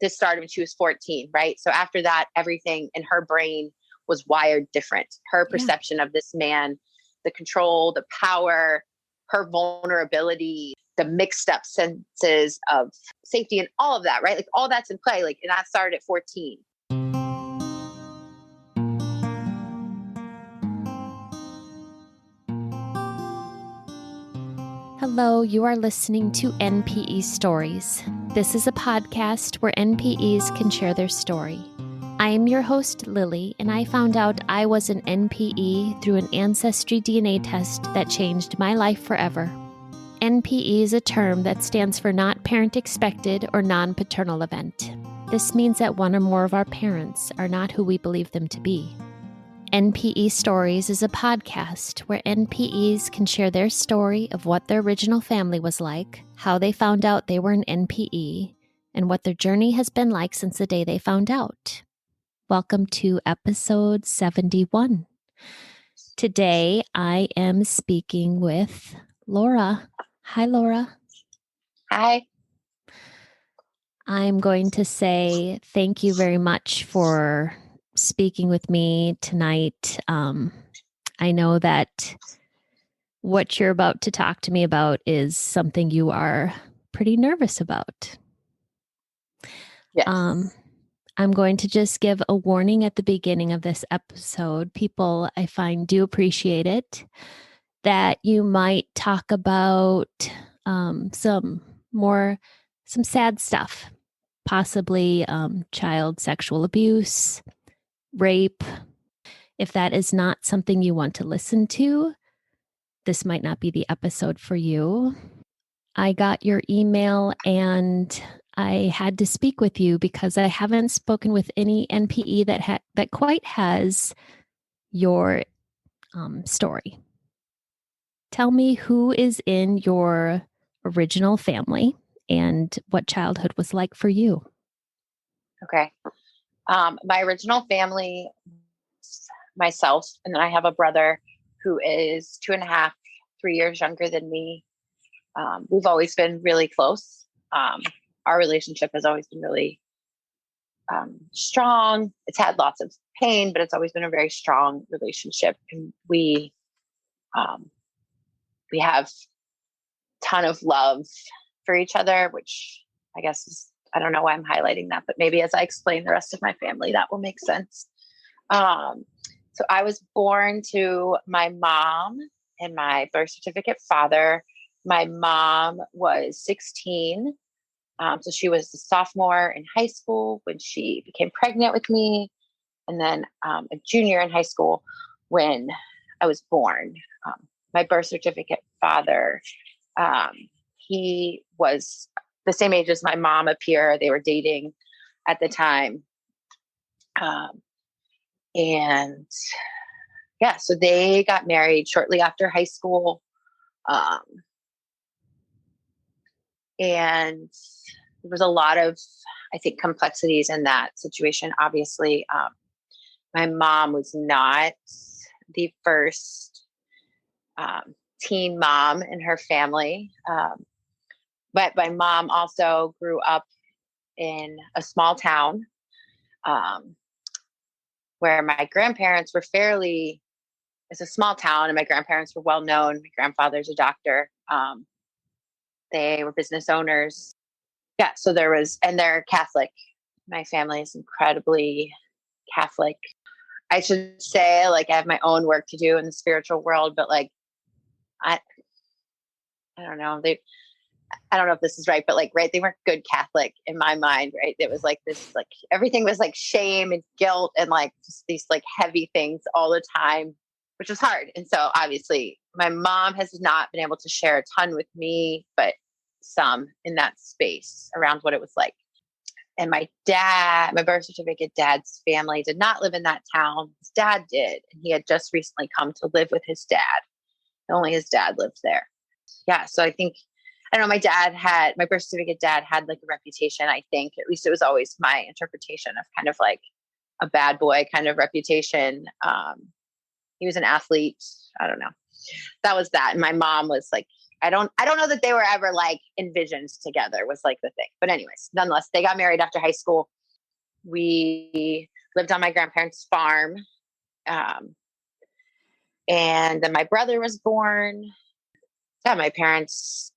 this started when she was 14, right? So after that, everything in her brain was wired different. Her perception of this man, the control, the power, her vulnerability, the mixed up senses of safety and all of that, right? Like all that's in play. Like, and that started at 14. Hello, you are listening to NPE Stories. This is a podcast where NPEs can share their story. I am your host, Lily, and I found out I was an NPE through an ancestry DNA test that changed my life forever. NPE is a term that stands for not parent expected or non-paternal event. This means that one or more of our parents are not who we believe them to be. NPE Stories is a podcast where NPEs can share their story of what their original family was like, how they found out they were an NPE, and what their journey has been like since the day they found out. Welcome to episode 71. Today, I am speaking with Laura. Hi, Laura. Hi. I'm going to say thank you very much for speaking with me tonight. I know that what you're about to talk to me about is something you are pretty nervous about. Yes. I'm going to just give a warning at the beginning of this episode. People, I find, do appreciate it, that you might talk about some sad stuff, possibly child sexual abuse, rape. If that is not something you want to listen to, this might not be the episode for you. I got your email and I had to speak with you because I haven't spoken with any NPE that quite has your story. Tell me who is in your original family and what childhood was like for you. Okay. My original family, myself, and then I have a brother who is 2.5, 3 years younger than me. We've always been really close. Our relationship has always been really strong. It's had lots of pain, but it's always been a very strong relationship. And we have a ton of love for each other, which I guess is, I don't know why I'm highlighting that, but maybe as I explain the rest of my family, that will make sense. So I was born to my mom and my birth certificate father. My mom was 16. So she was a sophomore in high school when she became pregnant with me, and then a junior in high school when I was born. My birth certificate father, he was the same age as my mom up here. They were dating at the time. And yeah, so they got married shortly after high school. And there was a lot of, I think, complexities in that situation. Obviously, my mom was not the first teen mom in her family. But my mom also grew up in a small town where my grandparents were it's a small town and my grandparents were well known. My grandfather's a doctor. They were business owners. Yeah. So and they're Catholic. My family is incredibly Catholic. I should say, like, I have my own work to do in the spiritual world, but like, I don't know. I don't know if this is right, but like, right, they weren't good Catholic in my mind, right? It was like this, like everything was like shame and guilt and like just these like heavy things all the time, which was hard. And so obviously my mom has not been able to share a ton with me, but some in that space around what it was like. And my birth certificate dad's family did not live in that town. His dad did. And he had just recently come to live with his dad. Only his dad lived there. Yeah. So I don't know, my birth certificate dad had like a reputation, I think, at least it was always my interpretation of kind of like a bad boy kind of reputation. He was an athlete. I don't know. That was that. And my mom was like I don't know that they were ever like envisioned together was like the thing. But anyways, nonetheless, they got married after high school. We lived on my grandparents' farm. Um, and then my brother was born. Yeah, my parents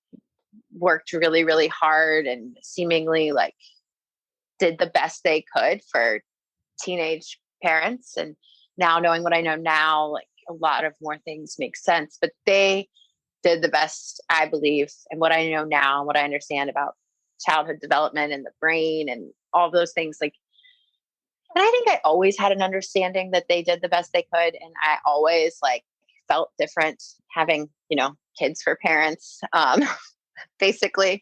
worked really, really hard and seemingly like did the best they could for teenage parents. And now knowing what I know now, like a lot of more things make sense, but they did the best, I believe, and what I know now and what I understand about childhood development and the brain and all those things. Like, and I think I always had an understanding that they did the best they could. And I always like felt different having, kids for parents. Basically,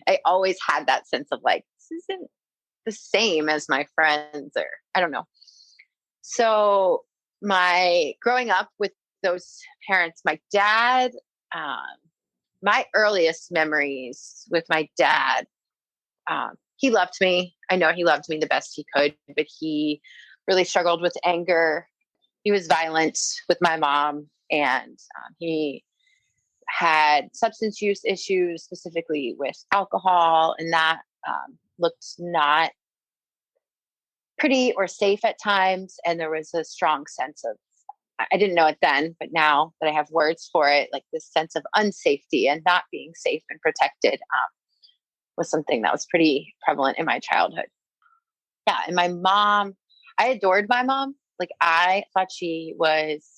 I always had that sense of like, this isn't the same as my friends, or I don't know. So my growing up with those parents, my dad, my earliest memories with my dad, he loved me. I know he loved me the best he could, but he really struggled with anger. He was violent with my mom, and he had substance use issues, specifically with alcohol, and that looked not pretty or safe at times. And there was a strong sense of, I didn't know it then, but now that I have words for it, like this sense of unsafety and not being safe and protected was something that was pretty prevalent in my childhood. Yeah. And my mom, I adored my mom. Like I thought she was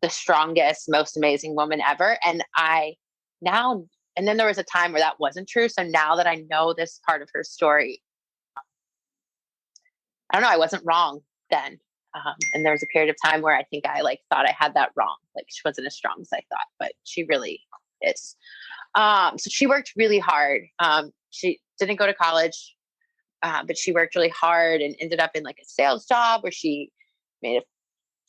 the strongest, most amazing woman ever. And and then there was a time where that wasn't true. So now that I know this part of her story, I don't know, I wasn't wrong then. And there was a period of time where I think I like thought I had that wrong. Like she wasn't as strong as I thought, but she really is. So she worked really hard. She didn't go to college, but she worked really hard and ended up in like a sales job where she made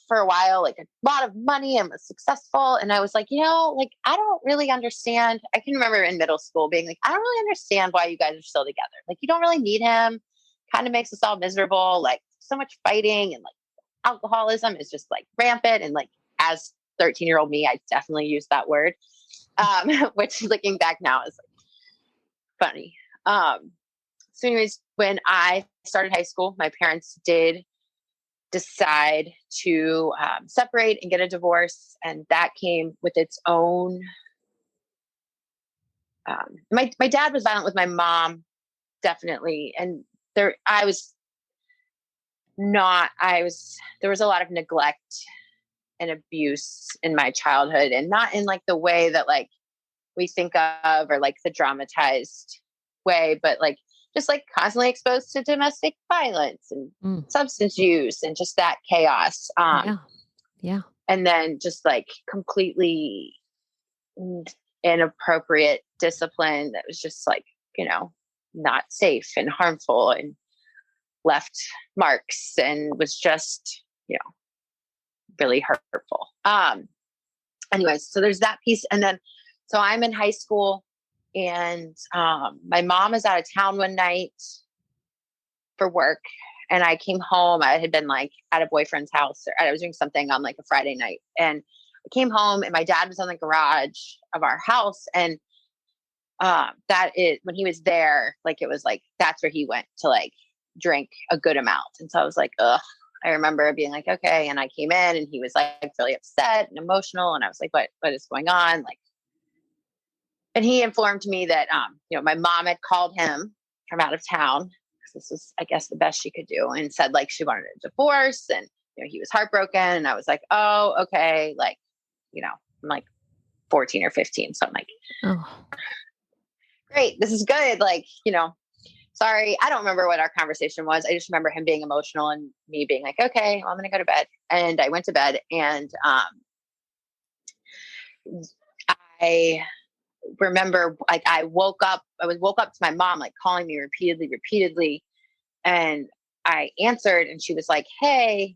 for a while, like a lot of money and was successful. And I was like, like, I don't really understand. I can remember in middle school being like, I don't really understand why you guys are still together. Like, you don't really need him. Kind of makes us all miserable. Like so much fighting and like alcoholism is just like rampant. And like, as 13-year-old me, I definitely used that word, which looking back now is like funny. So anyways, when I started high school, my parents did decide to separate and get a divorce. And that came with its own. My dad was violent with my mom, definitely. And there was a lot of neglect and abuse in my childhood, and not in like the way that like we think of or like the dramatized way, but like just like constantly exposed to domestic violence and substance use and just that chaos. Yeah. And then just like completely inappropriate discipline that was just like, not safe and harmful and left marks and was just, really hurtful. Anyways, so there's that piece. And then, so I'm in high school and my mom is out of town one night for work. And I came home. I had been like at a boyfriend's house, or I was doing something on like a Friday night. And I came home and my dad was in the garage of our house. And when he was there, like, it was like, that's where he went to like drink a good amount. And so I was like, ugh. I remember being like, okay. And I came in and he was like really upset and emotional. And I was like, what is going on? Like, and he informed me that, my mom had called him from out of town. This was, I guess, the best she could do, and said like she wanted a divorce, and he was heartbroken. And I was like, oh, okay, like, I'm like 14 or 15, so I'm like, Oh, great, this is good. Like, sorry, I don't remember what our conversation was. I just remember him being emotional and me being like, okay, well, I'm gonna go to bed. And I went to bed, and I remember like I woke up to my mom like calling me repeatedly. And I answered, and she was like, hey,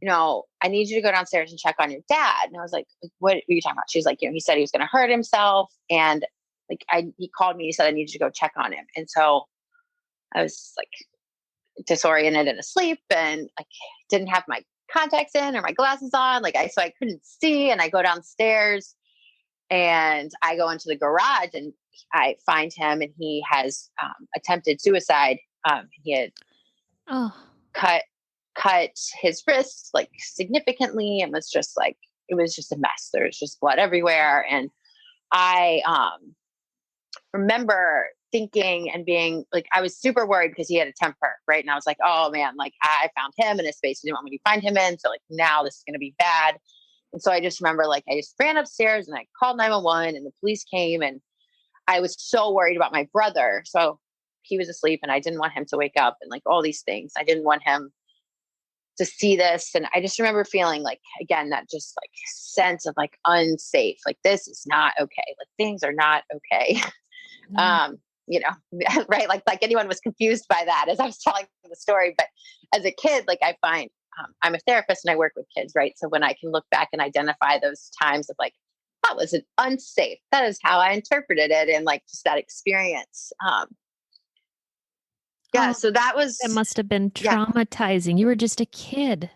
I need you to go downstairs and check on your dad. And I was like, what are you talking about? She's like, he said he was going to hurt himself. And like, he called me, he said, I need you to go check on him. And so I was like disoriented and asleep, and like didn't have my contacts in or my glasses on. So I couldn't see. And I go downstairs, And I go into the garage and I find him, and he has attempted suicide. He had Oh, cut his wrists like significantly, and was just like, it was just a mess. There was just blood everywhere. And I remember thinking and being like, I was super worried because he had a temper, right? And I was like, oh man, like I found him in a space I didn't want me to find him in. So like now this is going to be bad. And so I just remember like I just ran upstairs and I called 911 and the police came, and I was so worried about my brother. So he was asleep and I didn't want him to wake up and like all these things. I didn't want him to see this. And I just remember feeling like, again, that just like sense of like unsafe, like this is not okay. Like things are not okay. mm, You know, right. Like anyone was confused by that as I was telling the story. But as a kid, like I find I'm a therapist and I work with kids, right? So when I can look back and identify those times of like, that was an unsafe, that is how I interpreted it. And like just that experience. Yeah. oh, So that that was, must have been yeah. traumatizing. You were just a kid.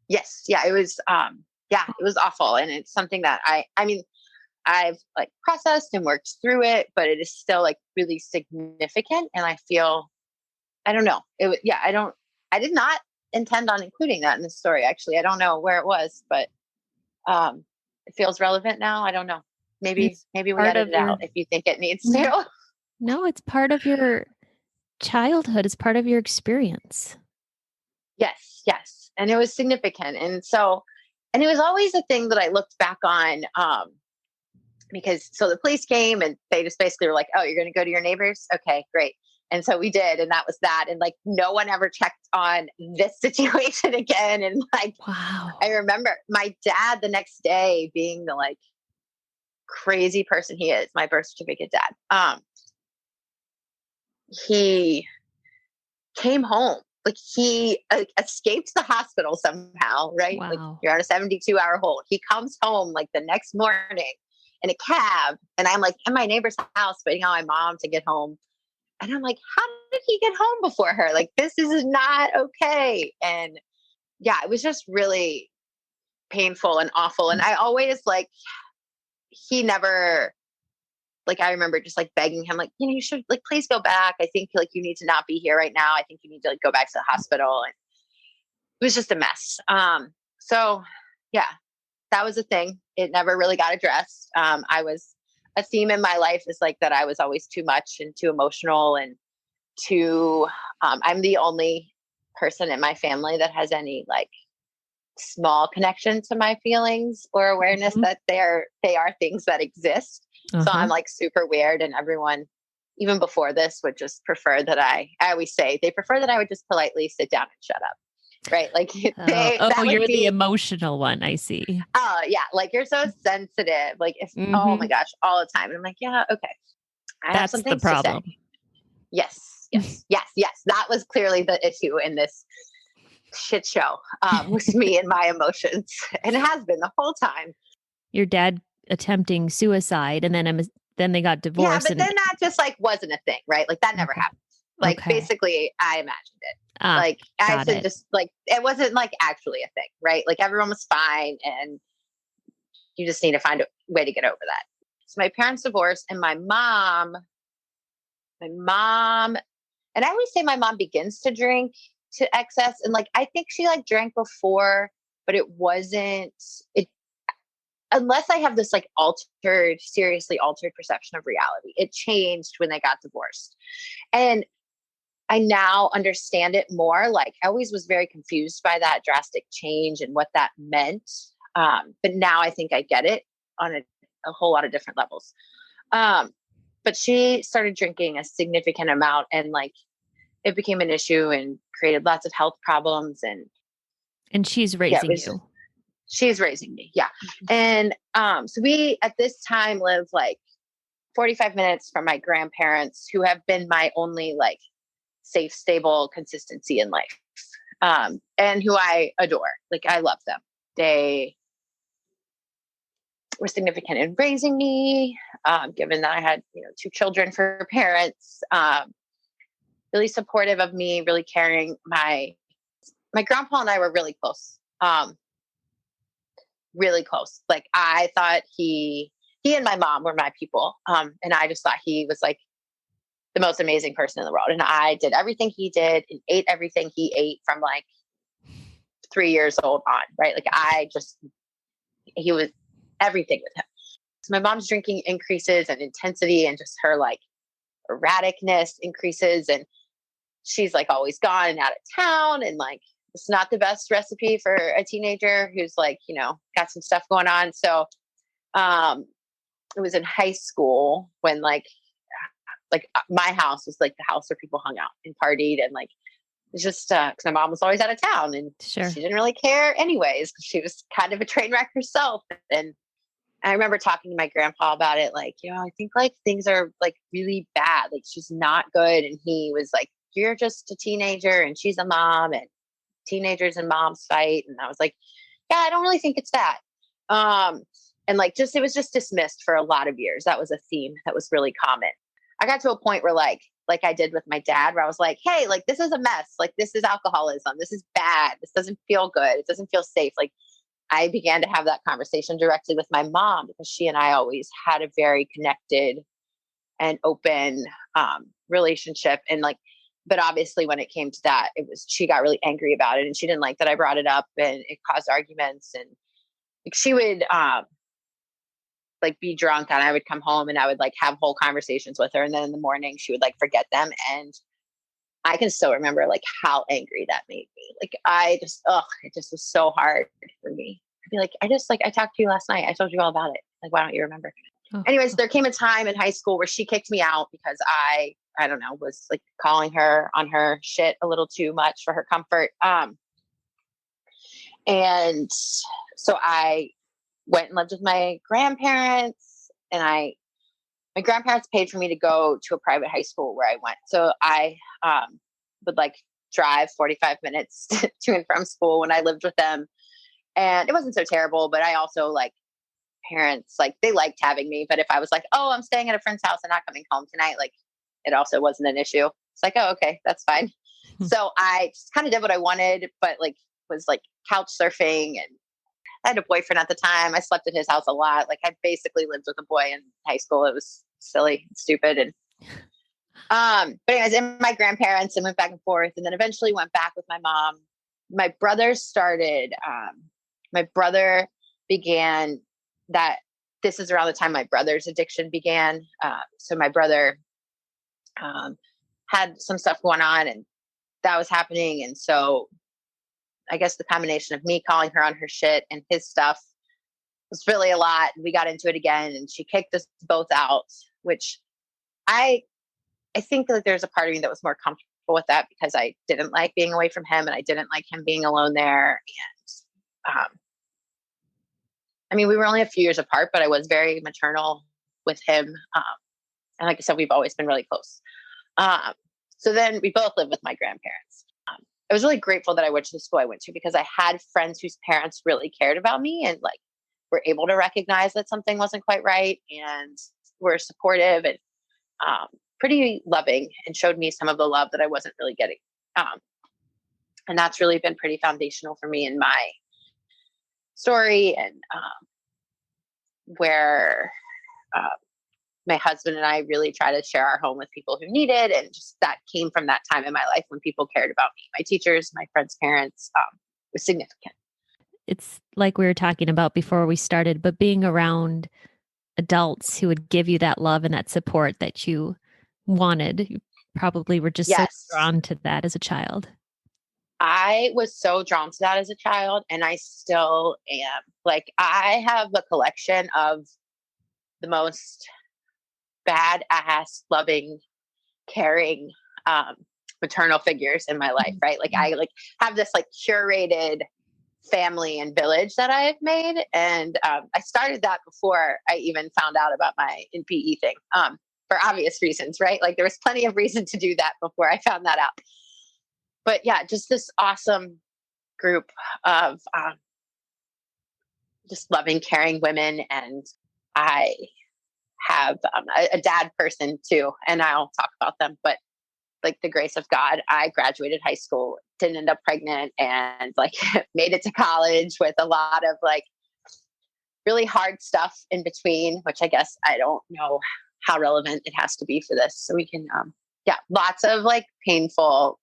Yes. Yeah. It was, yeah, it was awful. And it's something that I mean, I've like processed and worked through it, but it is still like really significant. And I feel, I don't know. Yeah, I did not intend on including that in the story. Actually, I don't know where it was, but it feels relevant now. I don't know. It's Maybe we part edit of it out your, if you think it needs no, to. no, it's part of your childhood. It's part of your experience. Yes, yes. And it was significant. And so, and it was always a thing that I looked back on, because so the police came and they just basically were like, oh, you're going to go to your neighbors? Okay, great. And so we did. And that was that. And like, no one ever checked on this situation again. And like, I Wow. remember my dad the next day being the like crazy person he is, my birth certificate dad. He came home. Like he escaped the hospital somehow, right? Like Wow. you're on a 72-hour hold. He comes home like the next morning in a cab. And I'm like in my neighbor's house waiting on my mom to get home. And I'm like, how did he get home before her? Like, this is not okay. And yeah, it was just really painful and awful. And I always like, he never, like, I remember just like begging him, like, you know, you should like, please go back. I think like you need to not be here right now. I think you need to like go back to the hospital. And it was just a mess. So yeah, that was a thing. It never really got addressed. I was a theme in my life is like that I was always too much and too emotional and too, I'm the only person in my family that has any like small connection to my feelings or awareness Mhm. that they are things that exist. So Uh-huh. I'm like super weird, and everyone, even before this, would just prefer that I always say they prefer that I would just politely sit down and shut up. Right. Like Oh, that would you're the be, emotional one. I see. oh yeah, like you're so sensitive. Like if, oh my Hmm. gosh, all the time. And I'm like, yeah, okay. I have That's some the things to say. problem. Yes, yes, yes, yes. That was clearly the issue in this shit show, was me and my emotions. And it has been the whole time. Your dad attempting suicide, and then they got Yeah, divorced, but and then that just like wasn't a thing, right? Like that never okay, happened. Like okay, basically I imagined it. ah, Like I got said, it. just like it wasn't like actually a thing, right? Like everyone was fine, and you just need to find a way to get over that. So my parents divorced, and my mom, and I always say my mom begins to drink to excess. And like, I think she like drank before, but it wasn't, it, unless I have this like altered, seriously altered perception of reality. It changed when they got divorced. And I now understand it more. Like, I always was very confused by that drastic change and what that meant. But now I think I get it on a whole lot of different levels. Um, but she started drinking a significant amount, and like it became an issue and created lots of health problems. And And she's yeah, it raising was just, you. she's raising me. Yeah. Mhm. And so we at this time live like 45 minutes from my grandparents, who have been my only like safe, stable consistency in life. And who I adore. Like I love them. They were significant in raising me, given that I had, you know, two children for parents, really supportive of me, really caring. My grandpa and I were really close. Really close. Like I thought he he and my mom were my people. And I just thought he was like the most amazing person in the world. And I did everything he did and ate everything he ate from like 3 years old on, right? Like he was everything with him. So my mom's drinking increases and intensity and just her like erraticness increases. And she's like always gone and out of town. And like, it's not the best recipe for a teenager who's like, got some stuff going on. So, it was in high school when like my house was like the house where people hung out and partied. And like, it's just, cause my mom was always out of town and Sure. she didn't really care anyways, cause she was kind of a train wreck herself. And I remember talking to my grandpa about it. Like, I think like things are like really bad. Like she's not good. And he was like, you're just a teenager and she's a mom and teenagers and moms fight. And I was like, yeah, I don't really think it's that. And like, it was just dismissed for a lot of years. That was a theme that was really common. I got to a point where like I did with my dad, where I was like, hey, like this is a mess. Like this is alcoholism. This is bad. This doesn't feel good. It doesn't feel safe. Like I began to have that conversation directly with my mom because she and I always had a very connected and open relationship. And like, but obviously when it came to that, she got really angry about it and she didn't like that I brought it up and it caused arguments. And like, she would like be drunk and I would come home and I would like have whole conversations with her. And then in the morning she would like forget them. And I can still remember like how angry that made me. Like it just was so hard for me. I'd be like, I talked to you last night. I told you all about it. Like, why don't you remember? Oh. Anyways, there came a time in high school where she kicked me out because I don't know, was like calling her on her shit a little too much for her comfort. And so I went and lived with my grandparents and my grandparents paid for me to go to a private high school where I went. So I would like drive 45 minutes to and from school when I lived with them. And it wasn't so terrible, but I also like parents, like they liked having me. But if I was like, oh, I'm staying at a friend's house and not coming home tonight, like it also wasn't an issue. It's like, oh, okay, that's fine. So I just kind of did what I wanted, but like was like couch surfing and I had a boyfriend at the time. I slept at his house a lot. Like I basically lived with a boy in high school. It was silly and stupid. And but anyways, in my grandparents and went back and forth and then eventually went back with my mom. My brother began that. This is around the time my brother's addiction began. So my brother had some stuff going on and that was happening. And so I guess the combination of me calling her on her shit and his stuff was really a lot. We got into it again and she kicked us both out, which I think that there's a part of me that was more comfortable with that because I didn't like being away from him and I didn't like him being alone there. And I mean, we were only a few years apart, but I was very maternal with him. And like I said, we've always been really close. So then we both lived with my grandparents. I was really grateful that I went to the school I went to because I had friends whose parents really cared about me and like were able to recognize that something wasn't quite right and were supportive and pretty loving and showed me some of the love that I wasn't really getting. And that's really been pretty foundational for me in my story and where my husband and I really try to share our home with people who need it. And just that came from that time in my life when people cared about me. My teachers, my friends' parents was significant. It's like we were talking about before we started, but being around adults who would give you that love and that support that you wanted, you probably were just so drawn to that as a child. I was so drawn to that as a child and I still am. Like I have a collection of the most badass, loving, caring, maternal figures in my life, right? Like I have this like curated family and village that I've made. And I started that before I even found out about my NPE thing, for obvious reasons, right? Like there was plenty of reason to do that before I found that out. But yeah, just this awesome group of just loving, caring women. And I have a dad person too, and I'll talk about them. But like the grace of God, I graduated high school, didn't end up pregnant, and like made it to college with a lot of like really hard stuff in between, which I guess I don't know how relevant it has to be for this. So we can, lots of like painful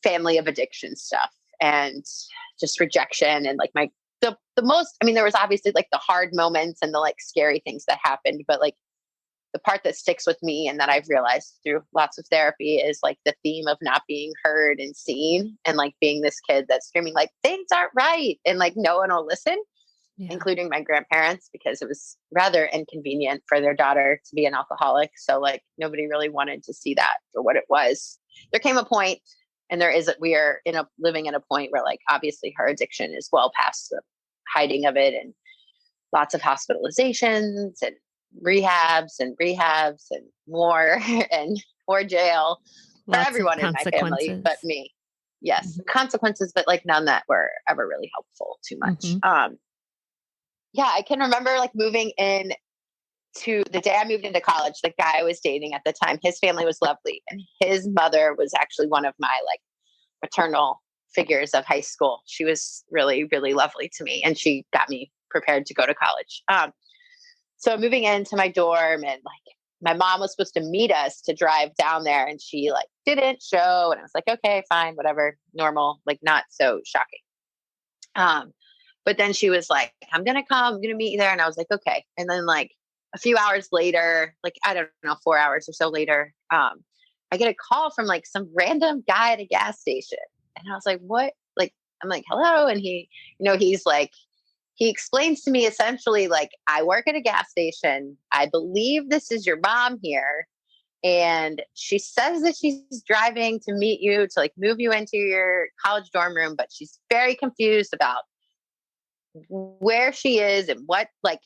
family of addiction stuff and just rejection and like the most, I mean, there was obviously like the hard moments and the like scary things that happened, but like the part that sticks with me and that I've realized through lots of therapy is like the theme of not being heard and seen and like being this kid that's screaming like things aren't right and like no one will listen, including my grandparents, because it was rather inconvenient for their daughter to be an alcoholic. So like nobody really wanted to see that for what it was. There came a point, and we are living in a point where like obviously her addiction is well past the hiding of it, and lots of hospitalizations and rehabs and more and more jail for Lots everyone of in my family but consequences. me. Yes, consequences, but like none that were ever really helpful too much. I can remember like moving in to the day I moved into college. The guy I was dating at the time, his family was lovely, and his mother was actually one of my like maternal figures of high school. She was really, really lovely to me, and she got me prepared to go to college. So moving into my dorm, and like my mom was supposed to meet us to drive down there, and she like didn't show, and I was like, okay, fine, whatever, normal, like not so shocking. But then she was like, I'm going to come, I'm going to meet you there. And I was like, okay. And then like a few hours later, like, I don't know, 4 hours or so later, I get a call from like some random guy at a gas station. And I was like, what? Like, I'm like, hello. And he's like, he explains to me essentially like, I work at a gas station. I believe this is your mom here. And she says that she's driving to meet you to like move you into your college dorm room, but she's very confused about where she is and what like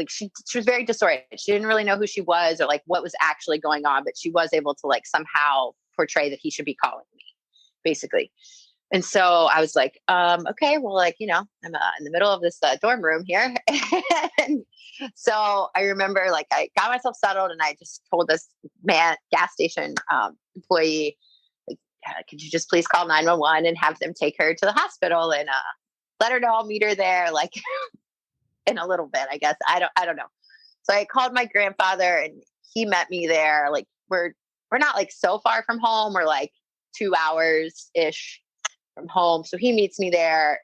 she was very disoriented. She didn't really know who she was or like what was actually going on, but she was able to like somehow portray that he should be calling me, basically. And so I was like, okay, well, like, I'm in the middle of this dorm room here. And so I remember like I got myself settled and I just told this gas station employee, like, could you just please call 911 and have them take her to the hospital and let her know I'll meet her there, like in a little bit, I guess. I don't know. So I called my grandfather and he met me there. Like we're not like so far from home. We're like 2 hours ish from home. So he meets me there.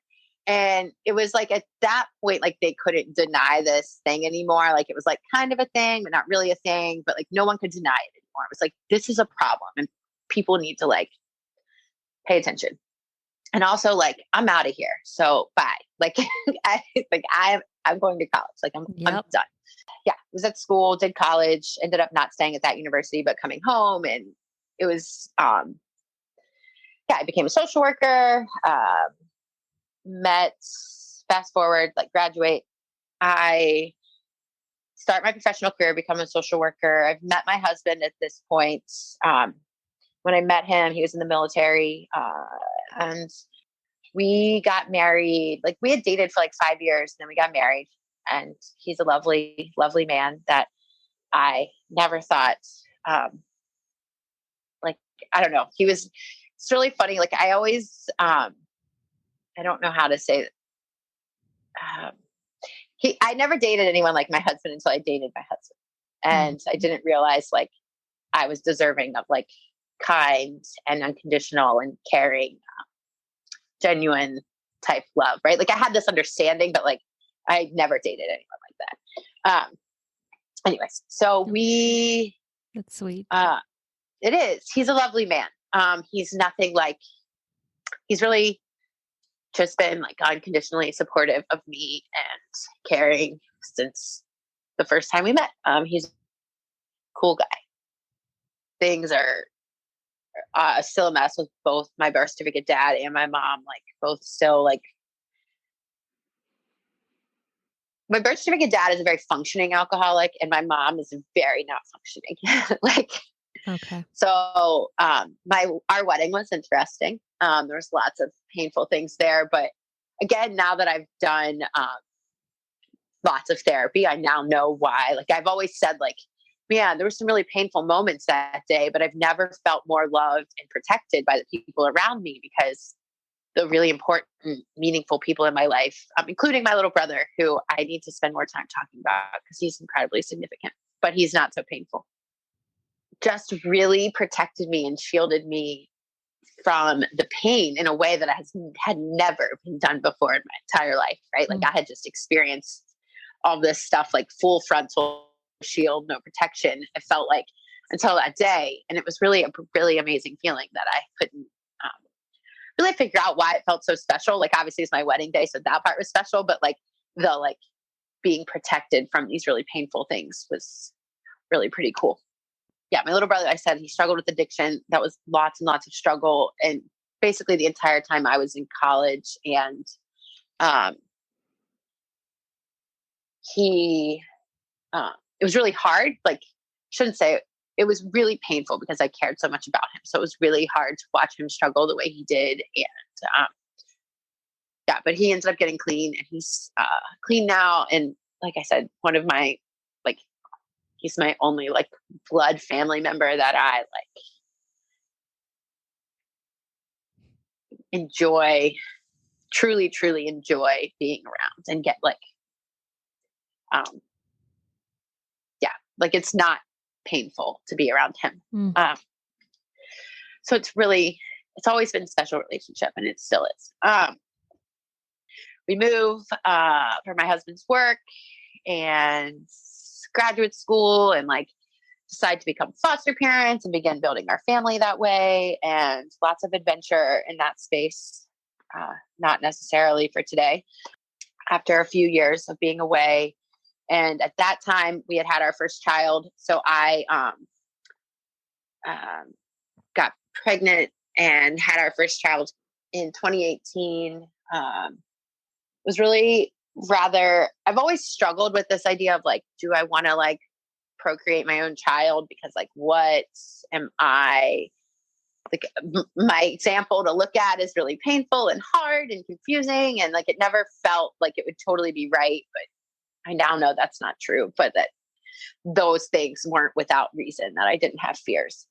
And it was like at that point, like they couldn't deny this thing anymore. Like it was like kind of a thing, but not really a thing, but like no one could deny it anymore. It was like, this is a problem and people need to like pay attention. And also like, I'm out of here. So bye. Like, I'm going to college. Like I'm done. Yeah. Was at school, did college, ended up not staying at that university, but coming home. And it was, I became a social worker, fast forward, like graduate. I start my professional career, become a social worker. I've met my husband at this point. When I met him, he was in the military, and we got married. Like we had dated for like 5 years, and then we got married. And he's a lovely, lovely man that I never thought, like, I don't know. It's really funny. Like I always, I don't know how to say it. I never dated anyone like my husband until I dated my husband. And I didn't realize like I was deserving of like kind and unconditional and caring, genuine type love, right? Like I had this understanding, but like I never dated anyone like that. Anyways, so that's sweet. It is. He's a lovely man. He's really just been like unconditionally supportive of me and caring since the first time we met. He's a cool guy. Things are still a mess with both my birth certificate dad and my mom, like both still like my birth certificate dad is a very functioning alcoholic and my mom is very not functioning. Like, okay. So our wedding was interesting. There was lots of painful things there, but again, now that I've done lots of therapy, I now know why. Like I've always said, like, yeah, there were some really painful moments that day, but I've never felt more loved and protected by the people around me because the really important, meaningful people in my life, including my little brother, who I need to spend more time talking about because he's incredibly significant, but he's not so painful. Just really protected me and shielded me from the pain in a way that had never been done before in my entire life, right? Like I had just experienced all this stuff, like full frontal shield, no protection. It felt like until that day. And it was really a really amazing feeling that I couldn't really figure out why it felt so special. Like obviously it's my wedding day, so that part was special, but like the being protected from these really painful things was really pretty cool. Yeah, my little brother, I said he struggled with addiction. That was lots and lots of struggle. And basically the entire time I was in college, and it was really hard. Like, shouldn't say it was really painful because I cared so much about him. So it was really hard to watch him struggle the way he did. And yeah, but he ended up getting clean, and he's clean now. And like I said, one of my, he's my only blood family member that I enjoy, truly, truly enjoy being around and get it's not painful to be around him. So it's always been a special relationship, and it still is. We move for my husband's work and graduate school, and decide to become foster parents and begin building our family that way, and lots of adventure in that space. Not necessarily for today. After a few years of being away, and at that time we had our first child. So I got pregnant and had our first child in 2018. Was really I've always struggled with this idea of do I want to procreate my own child? Because what am I, my example to look at is really painful and hard and confusing. And it never felt like it would totally be right. But I now know that's not true, but that those things weren't without reason, that I didn't have fears.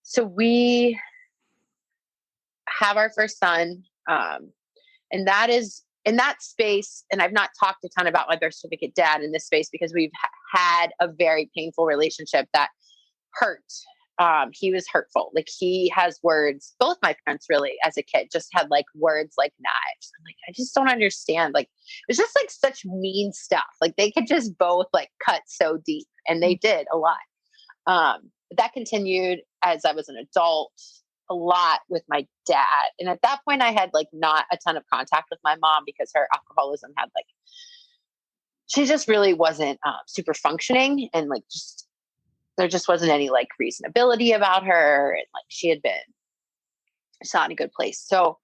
So we have our first son. And that is in that space. And I've not talked a ton about my birth certificate dad in this space because we've had a very painful relationship that hurt. He was hurtful. He has words, both my parents really as a kid just had words like knives. I'm I just don't understand. It was just such mean stuff. They could just both cut so deep, and they did a lot. But that continued as I was an adult, a lot with my dad. And at that point I had not a ton of contact with my mom because her alcoholism had she just really wasn't super functioning, and there just wasn't any reasonability about her, and she had been not in a good place. So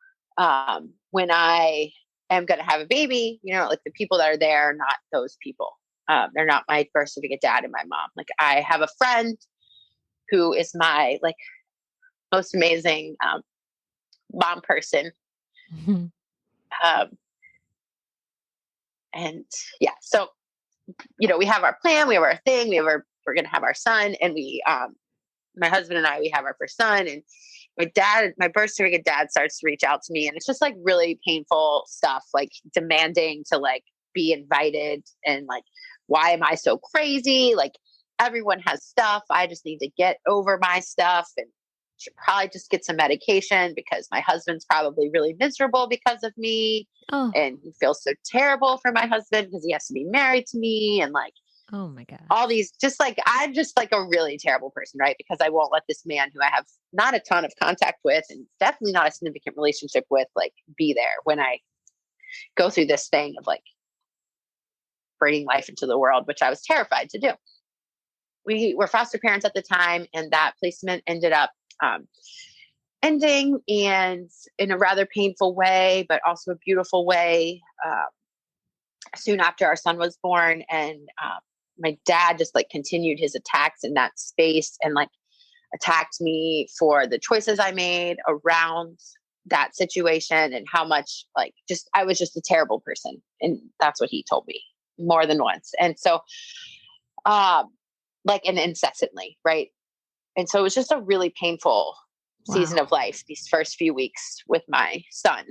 when I am going to have a baby, the people that are there are not those people. They're not my birth certificate dad and my mom. I have a friend who is my most amazing mom person. And yeah, so, we have our plan, we have our thing, we're going to have our son, and my husband and I, we have our first son, and my birth certificate dad starts to reach out to me, and it's just really painful stuff, demanding to be invited, and why am I so crazy? Everyone has stuff. I just need to get over my stuff, and should probably just get some medication because my husband's probably really miserable because of me. Oh. And he feels so terrible for my husband because he has to be married to me. And oh my God, all these, just I'm just a really terrible person, right? Because I won't let this man who I have not a ton of contact with, and definitely not a significant relationship with, be there when I go through this thing of bringing life into the world, which I was terrified to do. We were foster parents at the time, and that placement ended up ending, and in a rather painful way, but also a beautiful way. Soon after our son was born, and my dad just I his attacks in that space, and attacked me for the choices I made around that situation, and how much I was just a terrible person. And that's what he told me more than once. And so, and incessantly, right? And so it was just a really painful season of life, these first few weeks with my son.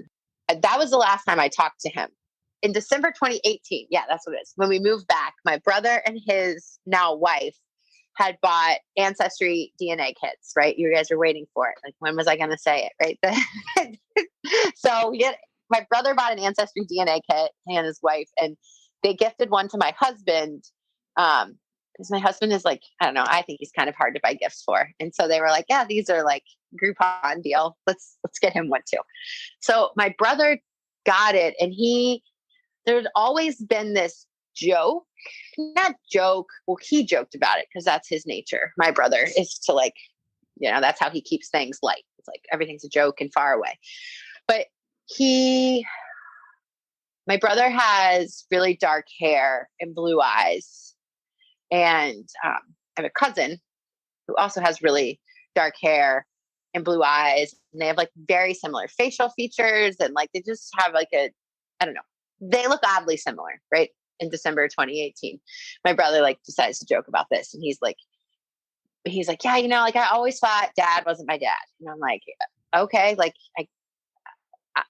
And that was the last time I talked to him. In December 2018, yeah, that's what it is. When we moved back, my brother and his now wife had bought Ancestry DNA kits, right? You guys are waiting for it. Like, when was I going to say it, right? So my brother bought an Ancestry DNA kit, he and his wife, and they gifted one to my husband. Because my husband is like, I don't know, I think he's kind of hard to buy gifts for. And so they were like, yeah, these are like Groupon deal. Let's get him one too. So my brother got it, and there'd always been this joke, not joke. Well, he joked about it because that's his nature. My brother is to like, that's how he keeps things light. It's like everything's a joke and far away. But my brother has really dark hair and blue eyes. And I have a cousin who also has really dark hair and blue eyes. And they have like very similar facial features. And like, they just have like I don't know, they look oddly similar, right? In December 2018, my brother like decides to joke about this. And he's like, yeah, like I always thought dad wasn't my dad. And I'm like, okay, like,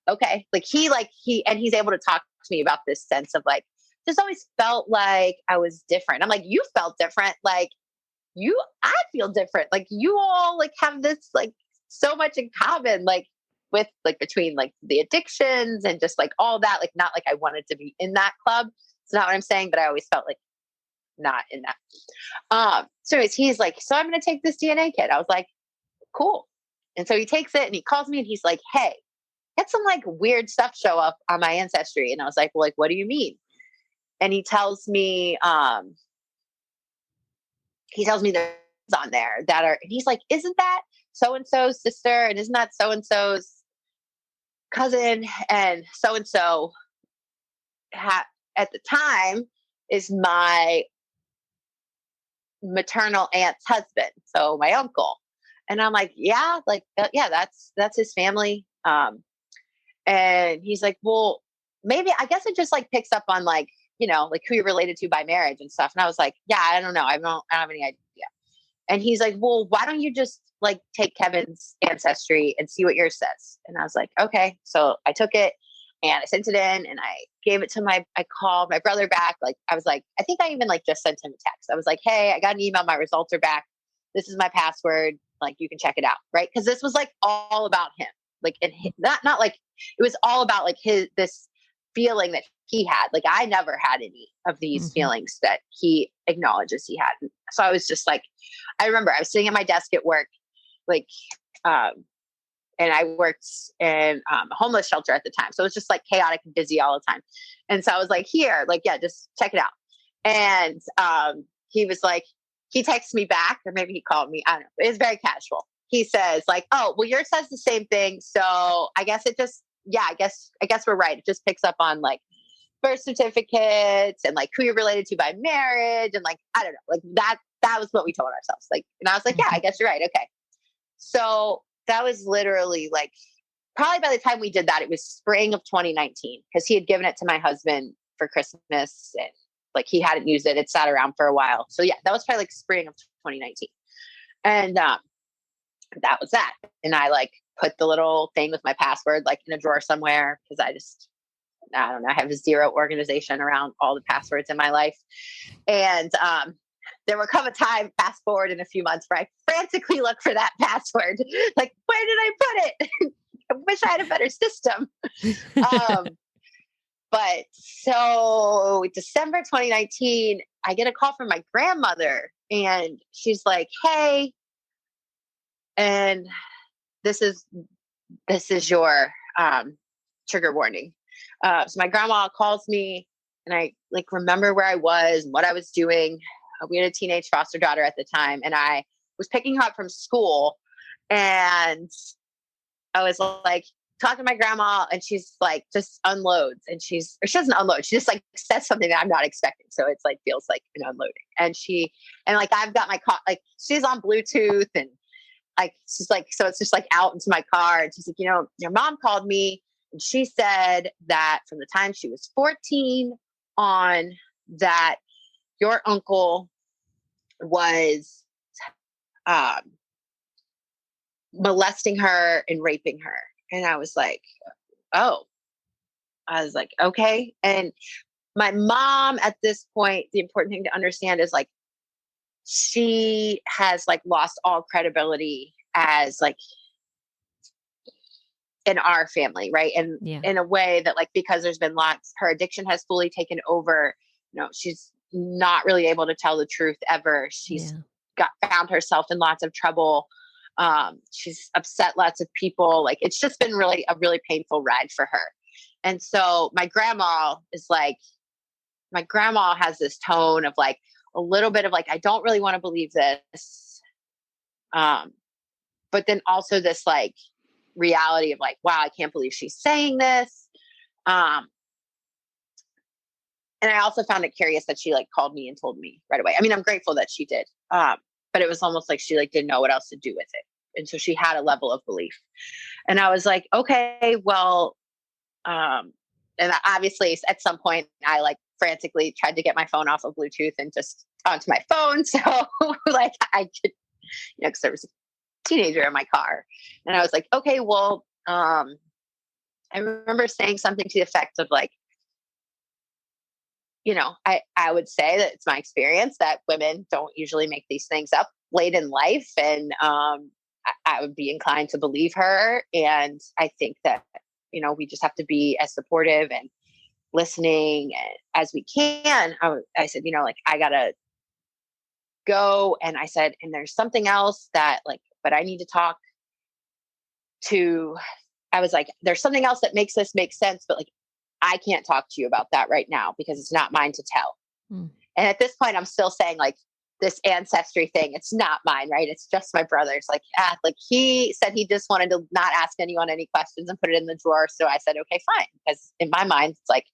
okay. Like he's able to talk to me about this sense of like, just always felt like I was different. I'm like, you felt different. Like I feel different. Like you all like have this like so much in common, like with like between like the addictions and just like all that, like not like I wanted to be in that club. It's not what I'm saying, but I always felt like not in that. So he's like, so I'm going to take this DNA kit. I was like, cool. And so he takes it and he calls me and he's like, hey, had some like weird stuff show up on my Ancestry. And I was like, well, like, what do you mean? And he tells me there's on there that are, and he's like, isn't that so-and-so's sister? And isn't that so-and-so's cousin? And so-and-so at the time is my maternal aunt's husband. So my uncle. And I'm like, yeah, like, yeah, that's his family. And he's like, well, maybe, I guess it just like picks up on like, like who you're related to by marriage and stuff. And I was like, yeah, I don't know. I don't have any idea. And he's like, well, why don't you just like take Kevin's Ancestry and see what yours says? And I was like, okay. So I took it and I sent it in and I gave it to I called my brother back. Like, I was like, I think I even like just sent him a text. I was like, hey, I got an email. My results are back. This is my password. Like, you can check it out. Right. Cause this was like all about him. Like, and not like, it was all about like this feeling that he had. Like, I never had any of these feelings that he acknowledges he had. So I was just like, I remember I was sitting at my desk at work, like, and I worked in a homeless shelter at the time. So it was just like chaotic and busy all the time. And so I was like, here, like, yeah, just check it out. And he was like, he texted me back, or maybe he called me. I don't know. It was very casual. He says like, oh, well, yours says the same thing. So I guess it just, yeah, I guess we're right. It just picks up on like birth certificates and like who you're related to by marriage. And like, I don't know, like that was what we told ourselves. Like, and I was like, yeah, I guess you're right. Okay. So that was literally like, probably by the time we did that, it was spring of 2019, because he had given it to my husband for Christmas and like he hadn't used it. It sat around for a while. So yeah, that was probably like spring of 2019. And that was that. And I like put the little thing with my password like in a drawer somewhere, because I don't know, I have zero organization around all the passwords in my life. And there will come a time, fast forward in a few months, where I frantically look for that password. Like, where did I put it? I wish I had a better system. But so December 2019, I get a call from my grandmother and she's like, hey, and this is your trigger warning. So my grandma calls me and I like remember where I was and what I was doing. We had a teenage foster daughter at the time, and I was picking her up from school, and I was like talking to my grandma, and she's like just unloads, and she doesn't unload. She just like says something that I'm not expecting. So it's like feels like an unloading. And like I've got my car, like she's on Bluetooth, and like she's like, so it's just like out into my car, and she's like, your mom called me and she said that from the time she was 14 on, that your uncle was molesting her and raping her. And I was like, oh, I was like, okay. And my mom at this point, the important thing to understand is like, she has like lost all credibility as like in our family, right? And Yeah. in a way that like, because there's been lots, her addiction has fully taken over. She's not really able to tell the truth ever. She's found herself in lots of trouble. She's upset lots of people. Like, it's just been really a really painful ride for her. And so my grandma has this tone of like a little bit of like, I don't really want to believe this. But then also this like reality of like, wow, I can't believe she's saying this. And I also found it curious that she like called me and told me right away. I mean, I'm grateful that she did. But it was almost like she like didn't know what else to do with it. And so she had a level of belief. And I was like, okay, well, and obviously at some point I like frantically tried to get my phone off of Bluetooth and just onto my phone. So like I could, cause there was a teenager in my car and I was like, okay, well, I remember saying something to the effect of like, I would say that it's my experience that women don't usually make these things up late in life. And I would be inclined to believe her. And I think that, we just have to be as supportive and listening as we can. I said, like, I got to go. And I said, and there's something else that like, but I need to talk to, I was like, there's something else that makes this make sense, but like, I can't talk to you about that right now because it's not mine to tell. And at this point, I'm still saying like this ancestry thing, it's not mine, right? It's just my brother's. Like he said he just wanted to not ask anyone any questions and put it in the drawer. So I said, okay, fine. Because in my mind, it's like,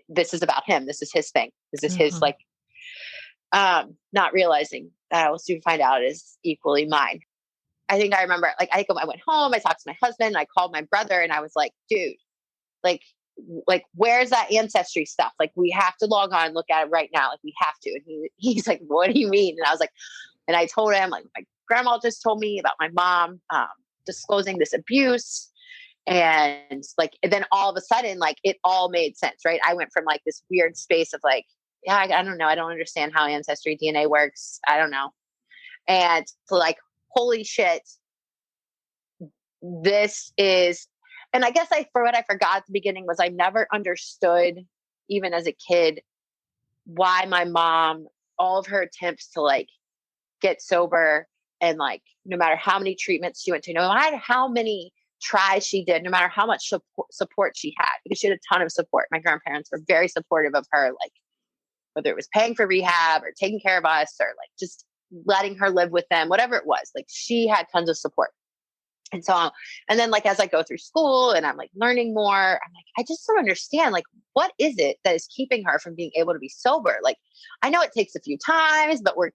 this is about him. This is his thing. This is his like, not realizing that I will soon find out is equally mine. I think I remember, like, I went home, I talked to my husband, I called my brother and I was like, dude, like, where's that ancestry stuff? Like, we have to log on and look at it right now. Like, we have to. And he's like, what do you mean? And I was like, and I told him, like, my grandma just told me about my mom disclosing this abuse. And like, and then all of a sudden, like, it all made sense, right? I went from like this weird space of like, yeah, I don't know. I don't understand how ancestry DNA works. I don't know. And so like, holy shit, this is, and I guess for what I forgot at the beginning was I never understood, even as a kid, why my mom, all of her attempts to like get sober and like, no matter how many treatments she went to, no matter how many tries she did, no matter how much support she had, because she had a ton of support. My grandparents were very supportive of her, like whether it was paying for rehab or taking care of us or like just letting her live with them, whatever it was, like she had tons of support. And so, and then like, as I go through school and I'm like learning more, I'm like, I just don't understand, like, what is it that is keeping her from being able to be sober? Like, I know it takes a few times, but we're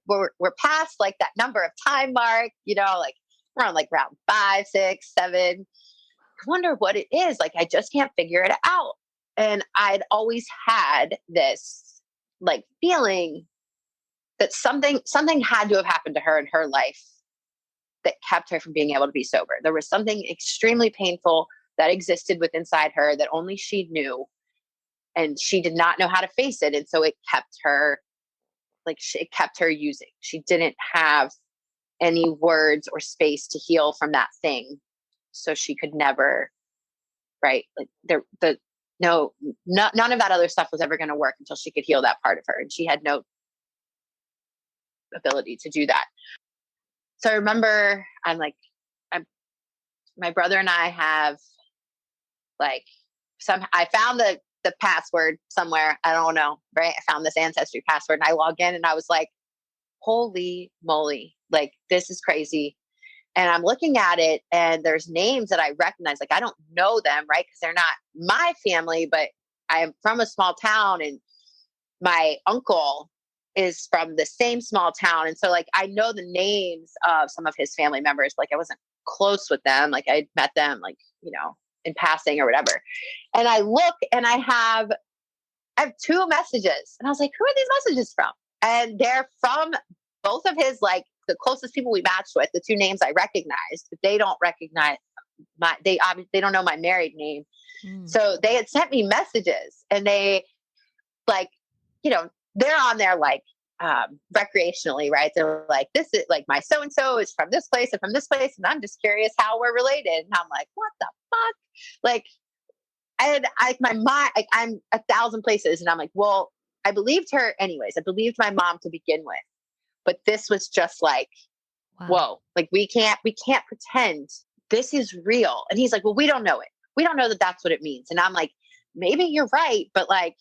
past like that number of time mark, like we're on like round 5, 6, 7. I wonder what it is. Like, I just can't figure it out. And I'd always had this like feeling that something had to have happened to her in her life that kept her from being able to be sober. There was something extremely painful that existed within inside her that only she knew, and she did not know how to face it. And so it kept her it kept her using. She didn't have any words or space to heal from that thing. So she could never, right? Like none of that other stuff was ever going to work until she could heal that part of her. And she had no ability to do that. So I remember my brother and I have like I found the password somewhere. I don't know, right? I found this ancestry password and I log in and I was like, holy moly, like this is crazy. And I'm looking at it and there's names that I recognize. Like, I don't know them, right? Because they're not my family, but I'm from a small town and my uncle is from the same small town. And so like, I know the names of some of his family members. Like, I wasn't close with them. Like, I met them like, in passing or whatever. And I look and I have 2 messages and I was like, who are these messages from? And they're from both of his like the closest people we matched with, the two names I recognized, but they don't recognize they don't know my married name. So they had sent me messages, and they like, they're on there like, recreationally, right? They're like, this is like my so-and-so is from this place and from this place. And I'm just curious how we're related. And I'm like, what the fuck? Like, my mind, like, I'm 1,000 places. And I'm like, well, I believed her anyways. I believed my mom to begin with, but this was just like, wow. Whoa, like we can't pretend this is real. And he's like, well, we don't know it. We don't know that that's what it means. And I'm like, maybe you're right, but like,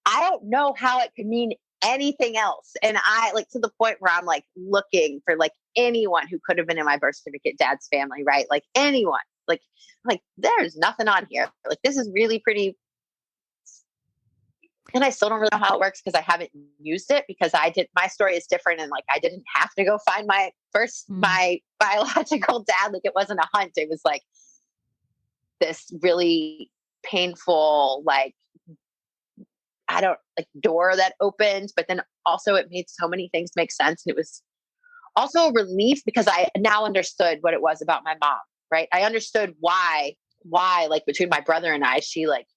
I don't know how it could mean anything else. And I like, to the point where I'm like looking for like anyone who could have been in my birth certificate dad's family, right? Like anyone, like there's nothing on here. Like, this is really pretty. And I still don't really know how it works because I haven't used it, because my story is different. And like, I didn't have to go find my biological dad. Like, it wasn't a hunt. It was like this really painful, like, door that opened, but then also it made so many things make sense. And it was also a relief because I now understood what it was about my mom, right? I understood why, like, between my brother and I, she like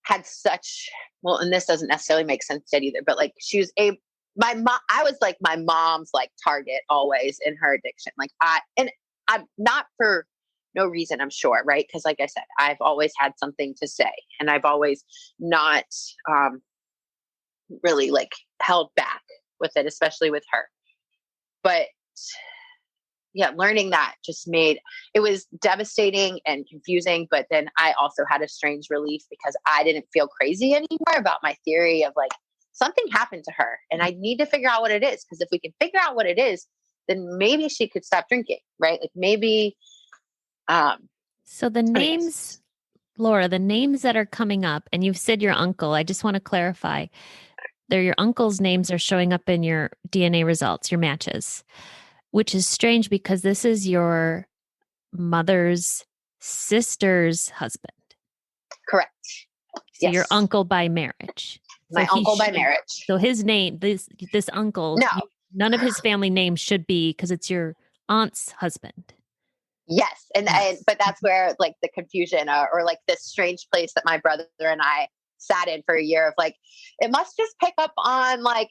had such, well, and this doesn't necessarily make sense yet either, but like, she was my mom, I was like my mom's like target always in her addiction. Like I'm not for no reason, I'm sure, right? Because like I said, I've always had something to say, and I've always not really like held back with it, especially with her. But yeah, learning that just made, it was devastating and confusing, but then I also had a strange relief because I didn't feel crazy anymore about my theory of like, something happened to her and I need to figure out what it is. Because if we can figure out what it is, then maybe she could stop drinking, right? Like maybe. So the names, Laura, the names that are coming up, and you've said your uncle, I just want to clarify, your uncle's names are showing up in your DNA results, your matches, which is strange because this is your mother's sister's husband. Correct. So yes. Your uncle by marriage. My uncle by marriage. So his name, this uncle, no. None of his family names should be, because it's your aunt's husband. Yes. But that's where like the confusion or like this strange place that my brother and I sat in for a year of like, it must just pick up on like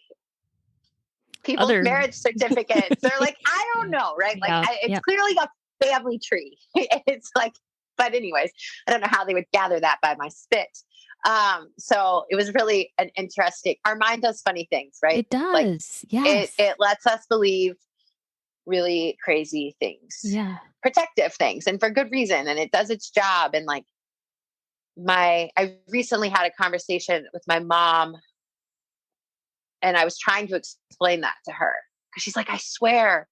people's marriage certificates. They're like, I don't know. Right. Like it's clearly a family tree. It's like, but anyways, I don't know how they would gather that by my spit. So it was really an interesting, our mind does funny things, right? It does. Like, yes. It lets us believe really crazy things. Yeah. Protective things, and for good reason. And it does its job. And like I recently had a conversation with my mom, and I was trying to explain that to her because she's like, I swear,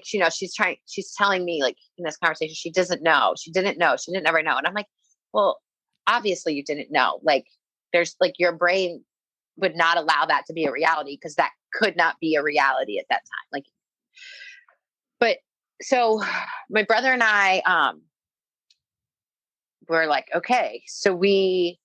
she's telling me like in this conversation, she didn't know. She didn't ever know. And I'm like, well, obviously you didn't know. Like there's like, your brain would not allow that to be a reality because that could not be a reality at that time. Like, but so my brother and I, were like, okay, so we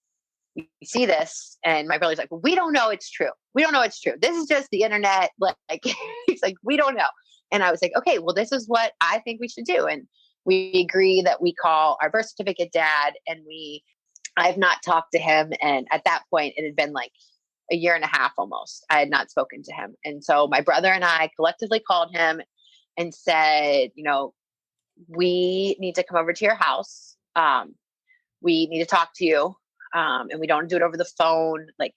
see this, and my brother's like, well, we don't know it's true. We don't know it's true. This is just the internet. Like, he's like, we don't know. And I was like, okay, well, this is what I think we should do. And we agree that we call our birth certificate dad, and I've not talked to him. And at that point, it had been like a year and a half almost. I had not spoken to him. And so my brother and I collectively called him and said, we need to come over to your house. We need to talk to you. And we don't do it over the phone. Like,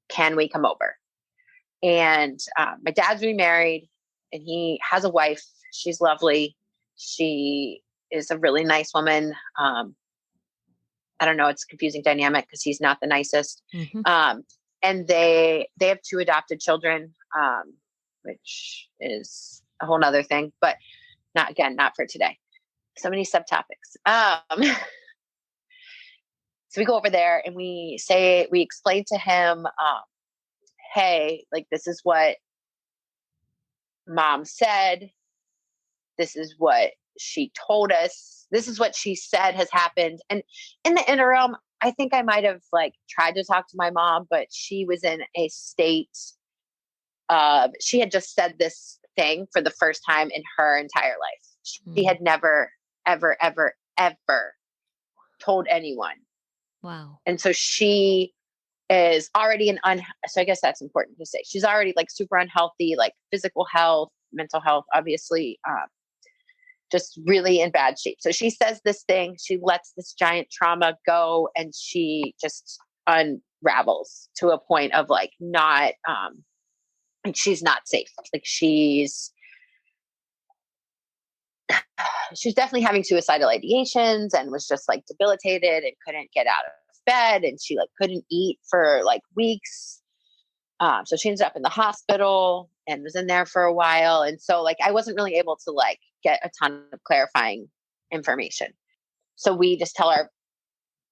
can we come over? And my dad's remarried, and he has a wife. She's lovely. She is a really nice woman. I don't know. It's a confusing dynamic because he's not the nicest. Mm-hmm. And they have 2 adopted children, which is a whole nother thing, but not for today. So many subtopics. So we go over there and we explain to him, hey, like, this is what mom said. This is what she told us. This is what she said has happened. And in the interim, I think I might have like tried to talk to my mom, but she was in a state of, she had just said this thing for the first time in her entire life. She had never, ever, ever, ever told anyone. Wow. And so she is already so I guess that's important to say. She's already like super unhealthy, like physical health, mental health, obviously, just really in bad shape. So she says this thing, she lets this giant trauma go, and she just unravels to a point of like not, like she's not safe. Like she's definitely having suicidal ideations and was just like debilitated and couldn't get out of bed, and she like couldn't eat for like weeks. So she ended up in the hospital and was in there for a while. And so like, I wasn't really able to like get a ton of clarifying information. So we just tell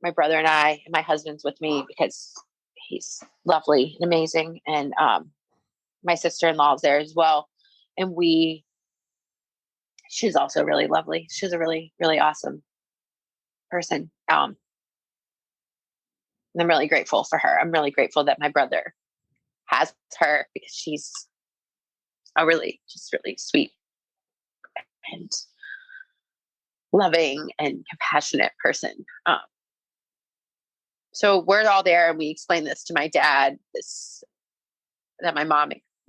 my brother and I, and my husband's with me because he's lovely and amazing. And, my sister-in-law is there as well. And she's also really lovely. She's a really, really awesome person. And I'm really grateful for her. I'm really grateful that my brother has her, because she's a really sweet and loving and compassionate person. So we're all there, and we explain this to my dad,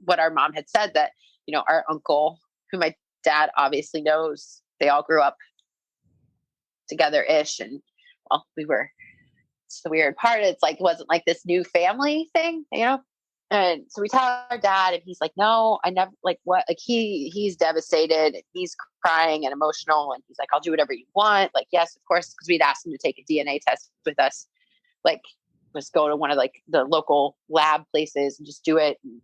what our mom had said, that, our uncle, who my dad obviously knows, they all grew up together-ish. And well, it's the weird part. It's like, it wasn't like this new family thing, And so we tell our dad, and he's like, no, I never, like, what, like he's devastated, and he's crying and emotional. And he's like, I'll do whatever you want. Like, yes, of course. Cause we'd asked him to take a DNA test with us. Like, just go to one of like the local lab places and just do it. And,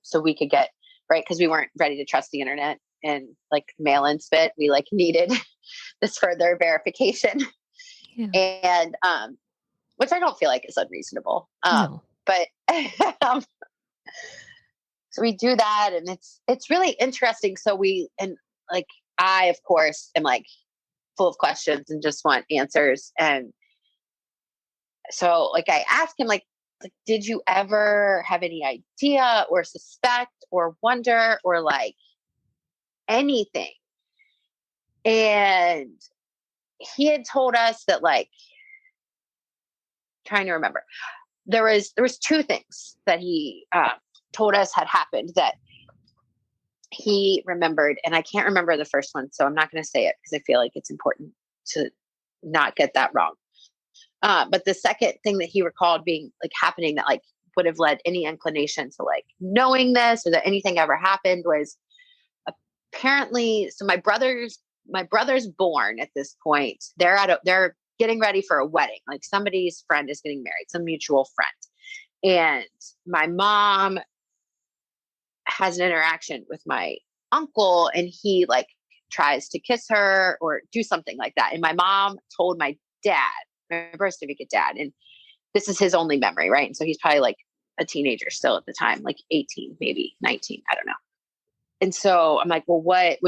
so we could get, right. Cause we weren't ready to trust the internet and like mail-in spit. We like needed this further verification. Yeah. And, which I don't feel like is unreasonable. No. But so we do that, and it's really interesting. So I, of course, am like full of questions and just want answers. And so like I asked him, like, did you ever have any idea or suspect or wonder or like anything? And he had told us that, like, trying to remember, there was two things that he told us had happened that he remembered, and I can't remember the first one, so I'm not going to say it because I feel like it's important to not get that wrong. But the second thing that he recalled being like happening that like would have led any inclination to like knowing this or that anything ever happened was apparently, so my brother's born at this point. They're getting ready for a wedding. Like somebody's friend is getting married, some mutual friend. And my mom has an interaction with my uncle, and he like tries to kiss her or do something like that. And my mom told my dad, my birth certificate dad, and this is his only memory, right? And so he's probably like a teenager still at the time, like 18, maybe 19, I don't know. And so I'm like, well, what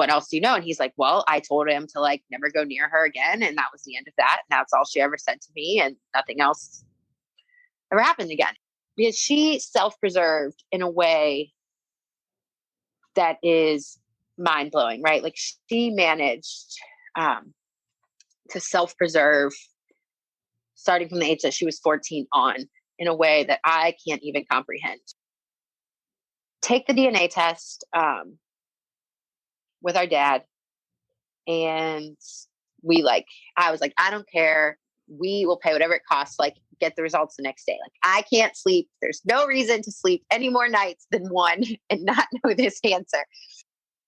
else do you know? And he's like, well, I told him to like never go near her again. And that was the end of that. And that's all she ever said to me. And nothing else ever happened again, because she self-preserved in a way that is mind blowing, right? Like she managed to self-preserve starting from the age that she was 14 on, in a way that I can't even comprehend. Take the DNA test with our dad, and I was like, I don't care. We will pay whatever it costs. Like, get the results the next day. Like, I can't sleep. There's no reason to sleep any more nights than one and not know this answer.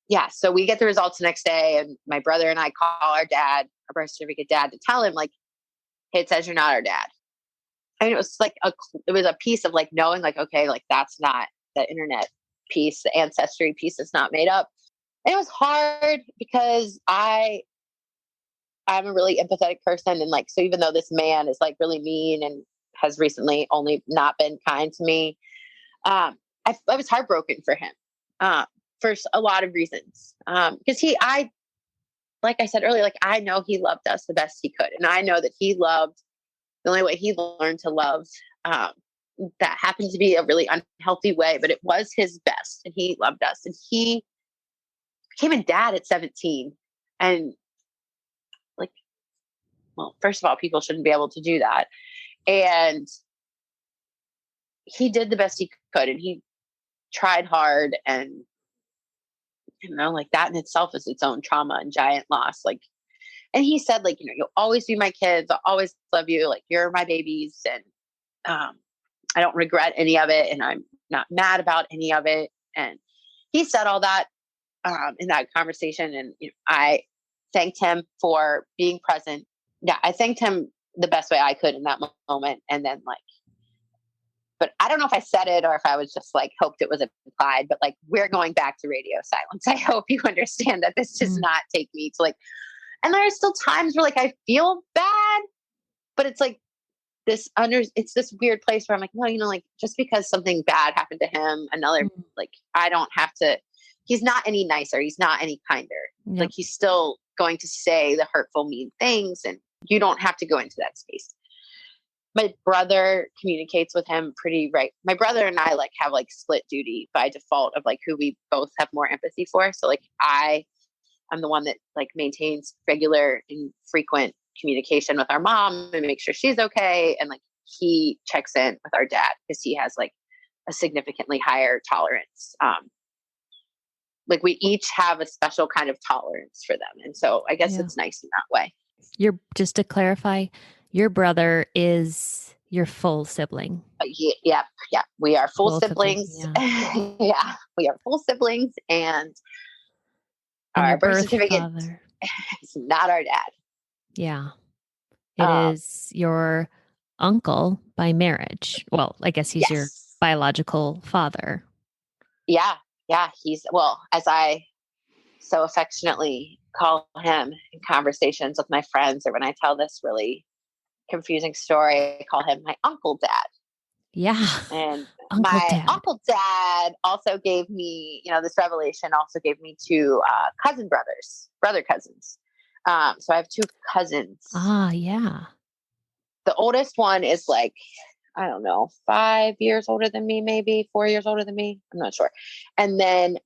Yeah. So we get the results the next day, and my brother and I call our dad, our birth certificate dad, to tell him like, hey, it says you're not our dad. I mean, it was like it was a piece of like knowing like, okay, like that's not the internet piece, the ancestry piece is not made up. And it was hard because I'm a really empathetic person. And like, so even though this man is like really mean and has recently only not been kind to me, I was heartbroken for him, for a lot of reasons. Because like I said earlier, like I know he loved us the best he could. And I know that he loved, the only way he learned to love, that happened to be a really unhealthy way, but it was his best and he loved us. And he became a dad at 17. And like, well, first of all, people shouldn't be able to do that. And he did the best he could and he tried hard. And, like that in itself is its own trauma and giant loss. Like, and he said, like, you'll always be my kids. I'll always love you. Like, you're my babies. And I don't regret any of it. And I'm not mad about any of it. And he said all that in that conversation. And I thanked him for being present. Yeah, I thanked him the best way I could in that moment. And then but I don't know if I said it or if I was just like, hoped it was implied, but like, we're going back to radio silence. I hope you understand that this does not take me to and there are still times where like, I feel bad, but it's like it's this weird place where I'm like, no, like just because something bad happened to him, like, I don't have to, he's not any nicer. He's not any kinder. Yep. Like he's still going to say the hurtful, mean things. And you don't have to go into that space. My brother communicates with him pretty right. My brother and I have split duty by default of who we both have more empathy for. So I'm the one that maintains regular and frequent communication with our mom and make sure she's okay. And he checks in with our dad because he has a significantly higher tolerance. We each have a special kind of tolerance for them. And so I guess it's nice in that way. Just to clarify, your brother is your full sibling. Yeah. We are full siblings. Yeah, we are full siblings, and our birth certificate is not our dad. Yeah, it is your uncle by marriage. Well, I guess he's your biological father. Yeah. He's, as I so affectionately call him in conversations with my friends, or when I tell this really confusing story, I call him my uncle dad. Yeah. And uncle dad also gave me, this revelation also gave me two brother cousins. So I have two cousins. Ah, yeah. The oldest one is I don't know, 5 years older than me, maybe 4 years older than me. I'm not sure. And then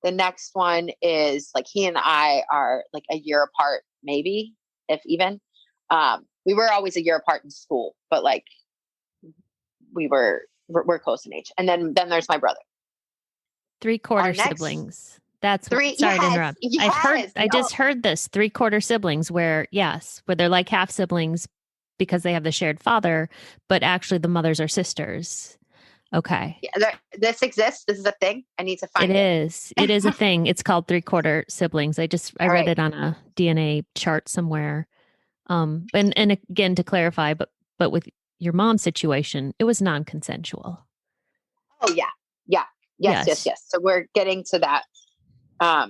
the next one is he and I are a year apart, maybe, if even. We were always a year apart in school, but we're close in age. And then there's my brother. 3/4 siblings. That's three. Sorry to interrupt. I just heard this 3/4 siblings where they're like half siblings because they have the shared father, but actually the mothers are sisters. Okay. Yeah, this exists. This is a thing. I need to find it. It is a thing. It's called 3/4 siblings. I read it on a DNA chart somewhere. And again, to clarify, but with your mom's situation, it was non-consensual. Oh yeah. Yes. So we're getting to that. I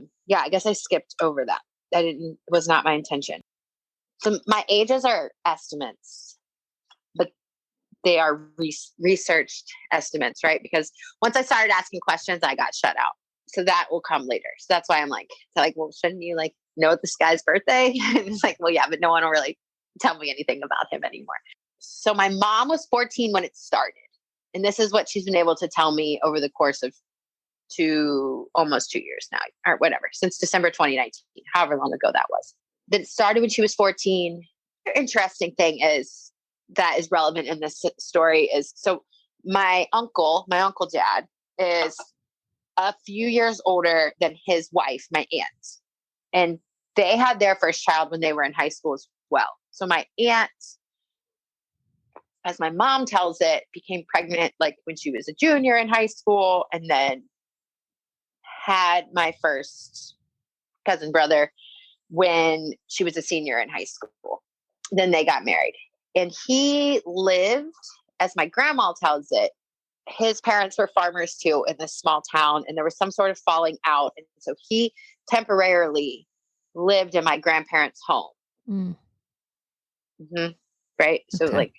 guess I skipped over that. It was not my intention. So my ages are estimates, but they are researched estimates, right? Because once I started asking questions, I got shut out. So that will come later. So that's why I'm well, shouldn't you know this guy's birthday? And it's well, yeah, but no one will really tell me anything about him anymore. So my mom was 14 when it started. And this is what she's been able to tell me over the course of almost 2 years now, or whatever, since December 2019, however long ago that was. That it started when she was 14. The interesting thing is that is relevant in this story is, so my uncle dad is a few years older than his wife, my aunt. And they had their first child when they were in high school as well. So my aunt, as my mom tells it, became pregnant when she was a junior in high school, and then had my first cousin brother when she was a senior in high school. Then they got married. And he lived, as my grandma tells it, his parents were farmers too in this small town, and there was some sort of falling out. And so he temporarily lived in my grandparents' home. Mm. Mm-hmm. Right. Okay.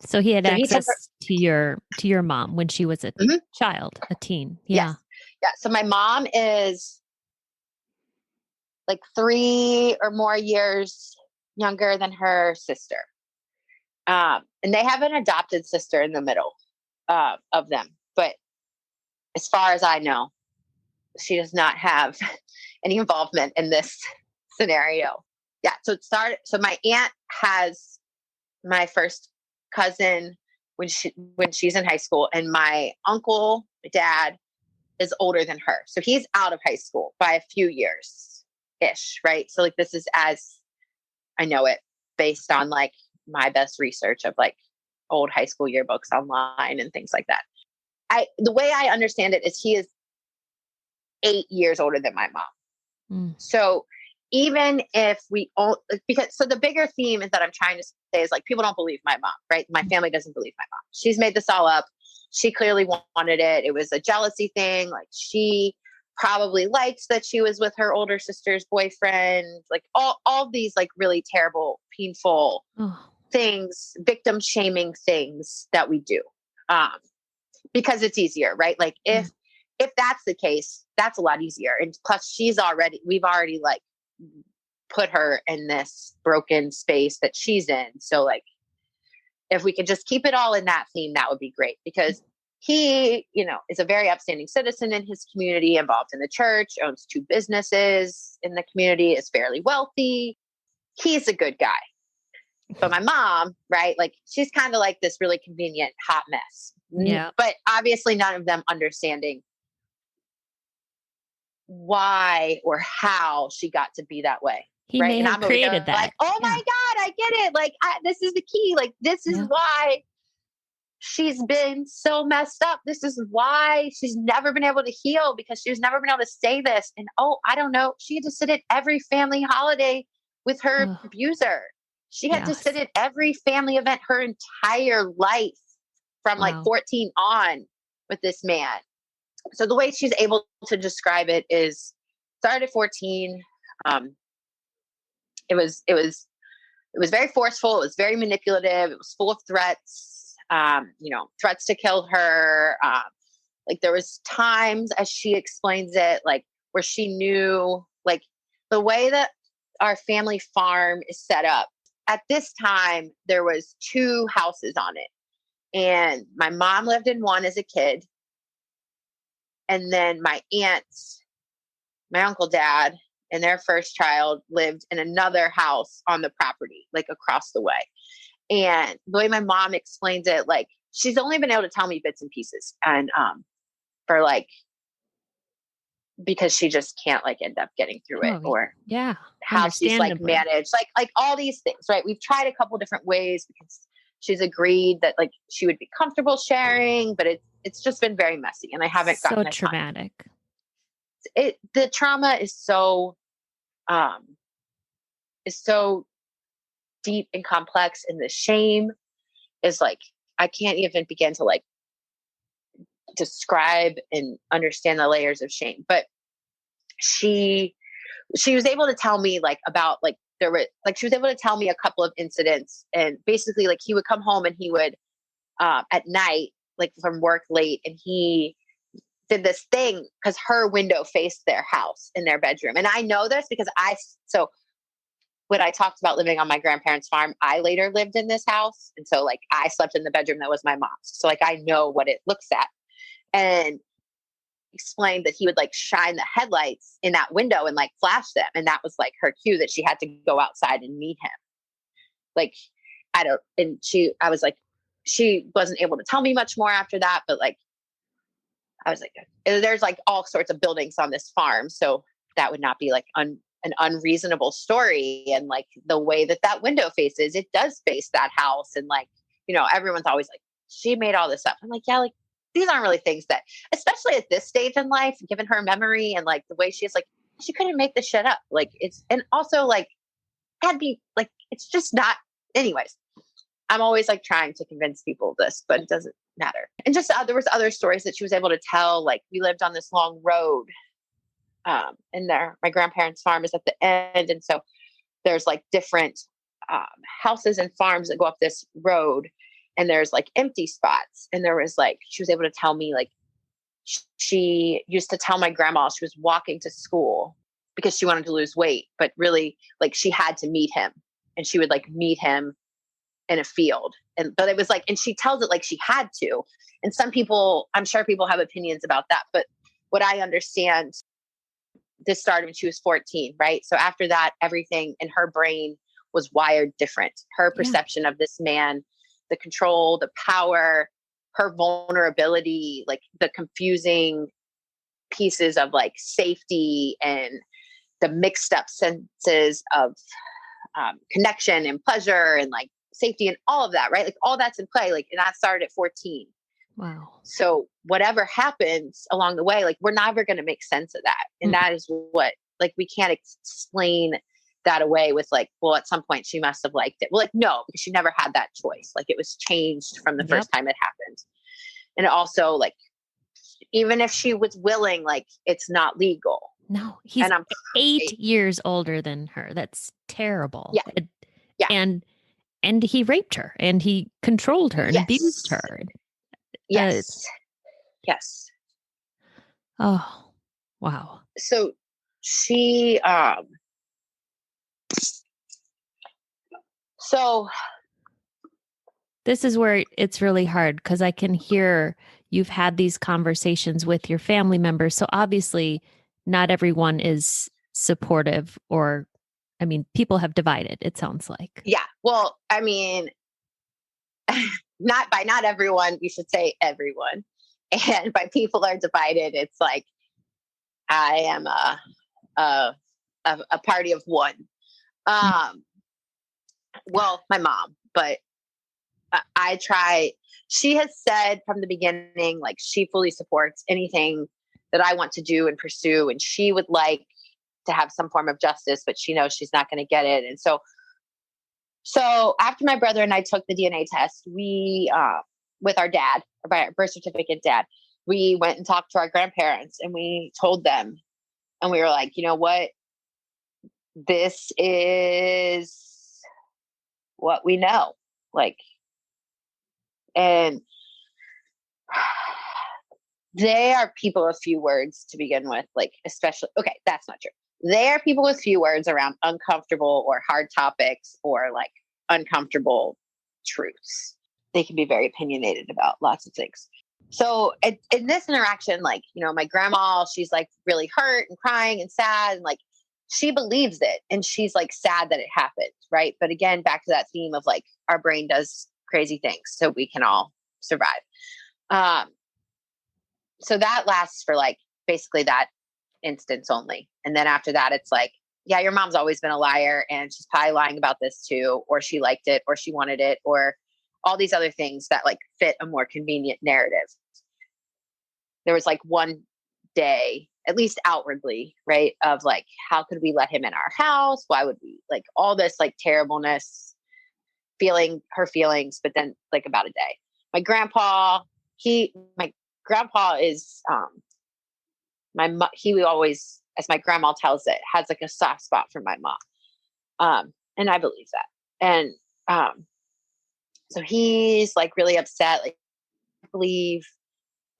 So he had access to your mom when she was a child, a teen. Yeah. Yes. Yeah. So my mom is 3 or more years younger than her sister. And they have an adopted sister in the middle of them. But as far as I know, she does not have any involvement in this scenario. Yeah. So it started. So my aunt has my first cousin when she's in high school, and my uncle, my dad, is older than her. So he's out of high school by a few years ish. Right. So like, this is as I know it based on like my best research of like old high school yearbooks online and things like that. The way I understand it is he is 8 years older than my mom. Mm. So even if so the bigger theme is that I'm trying to say is like, people don't believe my mom, right? My family doesn't believe my mom. She's made this all up. She clearly wanted it. It was a jealousy thing. Like she probably liked that she was with her older sister's boyfriend, like all these like really terrible, painful things, victim shaming things that we do. Because it's easier, right? Like if that's the case, that's a lot easier. And plus we've already like put her in this broken space that she's in. So like, if we could just keep it all in that theme, that would be great, because he, is a very upstanding citizen in his community, involved in the church, owns 2 businesses in the community, is fairly wealthy. He's a good guy. But my mom, right? Like she's kind of like this really convenient hot mess. Yeah. But obviously none of them understanding why or how she got to be that way. He right? may And have I'm over here created that. like, oh my God, I get it. Like this is the key. Like this is why she's been so messed up. This is why she's never been able to heal, because she's never been able to say this. And I don't know. She had to sit at every family holiday with her abuser. She had to sit at every family event her entire life from like 14 on with this man. So the way she's able to describe it is, started at 14. It was very forceful. It was very manipulative. It was full of threats, threats to kill her. Like there was times, as she explains it, like where she knew, like the way that our family farm is set up. At this time, there was 2 houses on it. And my mom lived in one as a kid. And then my aunts, my uncle, dad, and their first child lived in another house on the property, like across the way. And the way my mom explains it, like she's only been able to tell me bits and pieces. And for like, because she just can't like end up getting through it, or how she's like managed, like all these things, right? We've tried a couple different ways, because she's agreed that like she would be comfortable sharing, but it's just been very messy, and I haven't gotten so traumatic. The trauma is so deep and complex, and the shame is like, I can't even begin to like describe and understand the layers of shame. But she was able to tell me like about like she was able to tell me a couple of incidents, and basically like he would come home and he would at night, like from work late, and he did this thing because her window faced their house in their bedroom. And I know this because when I talked about living on my grandparents' farm, I later lived in this house. And so like I slept in the bedroom that was my mom's. So like I know what it looks at. And explained that he would like shine the headlights in that window and like flash them. And that was like her cue that she had to go outside and meet him. Like, I was like, she wasn't able to tell me much more after that, but like, I was like, there's like all sorts of buildings on this farm. So that would not be like an unreasonable story. And like the way that window faces, it does face that house. And like, everyone's always like, she made all this up. I'm like, yeah, like these aren't really things that, especially at this stage in life, given her memory and like the way she is, like, she couldn't make this shit up. Like and also like, that'd be like, it's just not, anyways. I'm always like trying to convince people of this, but it doesn't matter. And just there was other stories that she was able to tell. Like we lived on this long road, and my grandparents' farm is at the end. And so there's like different houses and farms that go up this road, and there's like empty spots. And there was like, she was able to tell me, like, she used to tell my grandma she was walking to school because she wanted to lose weight, but really like she had to meet him, and she would like meet him in a field. But it was like, and she tells it like she had to. And some people, I'm sure people have opinions about that, but what I understand, this started when she was 14, right? So after that, everything in her brain was wired different. Her perception of this man, the control, the power, her vulnerability, like the confusing pieces of like safety and the mixed up senses of connection and pleasure and like safety and all of that, right? Like all that's in play. Like, and that started at 14. Wow. So whatever happens along the way, like we're never going to make sense of that. And that is what, like, we can't explain that away with like, well, at some point she must have liked it. Well, like, no, because she never had that choice. Like it was changed from the first time it happened. And also like, even if she was willing, like it's not legal. No, he's and I'm 8 years older than her. That's terrible. Yeah. Yeah. And he raped her and he controlled her and abused her. Yes. Yes. Oh, wow. So she, so this is where it's really hard because I can hear you've had these conversations with your family members. So obviously not everyone is supportive or, I mean, people have divided, it sounds like. Yeah. Well, I mean, not everyone, you should say everyone. And by people are divided, it's like, I am a party of one. Well, my mom, but I try. She has said from the beginning, like she fully supports anything that I want to do and pursue. And she would like to have some form of justice, but she knows she's not going to get it. And so after my brother and I took the DNA test, we, with our dad, or by our birth certificate dad, we went and talked to our grandparents and we told them, and we were like, you know what? This is what we know. Like, and they are people of few words to begin with, like, especially, okay, that's not true. They are people with few words around uncomfortable or hard topics or like uncomfortable truths. They can be very opinionated about lots of things. So in this interaction, like, you know, my grandma, she's like really hurt and crying and sad and like, she believes it and she's like sad that it happened. Right. But again, back to that theme of like our brain does crazy things so we can all survive. So that lasts for like basically that instance only. And then after that, it's like, yeah, your mom's always been a liar and she's probably lying about this too, or she liked it, or she wanted it, or all these other things that like fit a more convenient narrative. There was like one day, at least outwardly, right, of like, how could we let him in our house? Why would we, like, all this like terribleness, feeling her feelings, but then like about a day. My grandpa is he always, as my grandma tells it, has like a soft spot for my mom. And I believe that. And so he's like really upset, like, I believe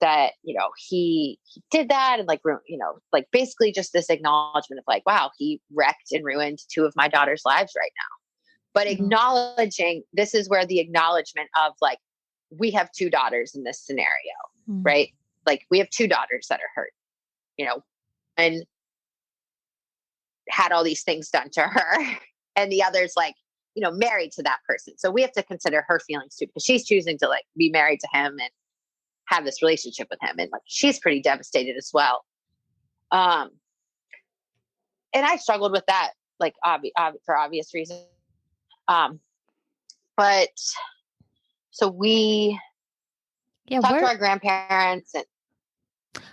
that, you know, he did that, and like, you know, like basically just this acknowledgement of like, wow, he wrecked and ruined two of my daughter's lives right now. But acknowledging, this is where the acknowledgement of like, we have two daughters in this scenario, right? Like we have two daughters that are hurt, you know, and had all these things done to her, and the other's like, you know, married to that person. So we have to consider her feelings too, because she's choosing to like be married to him and have this relationship with him. And like, she's pretty devastated as well. And I struggled with that, like, for obvious reasons. But so we talked to our grandparents, and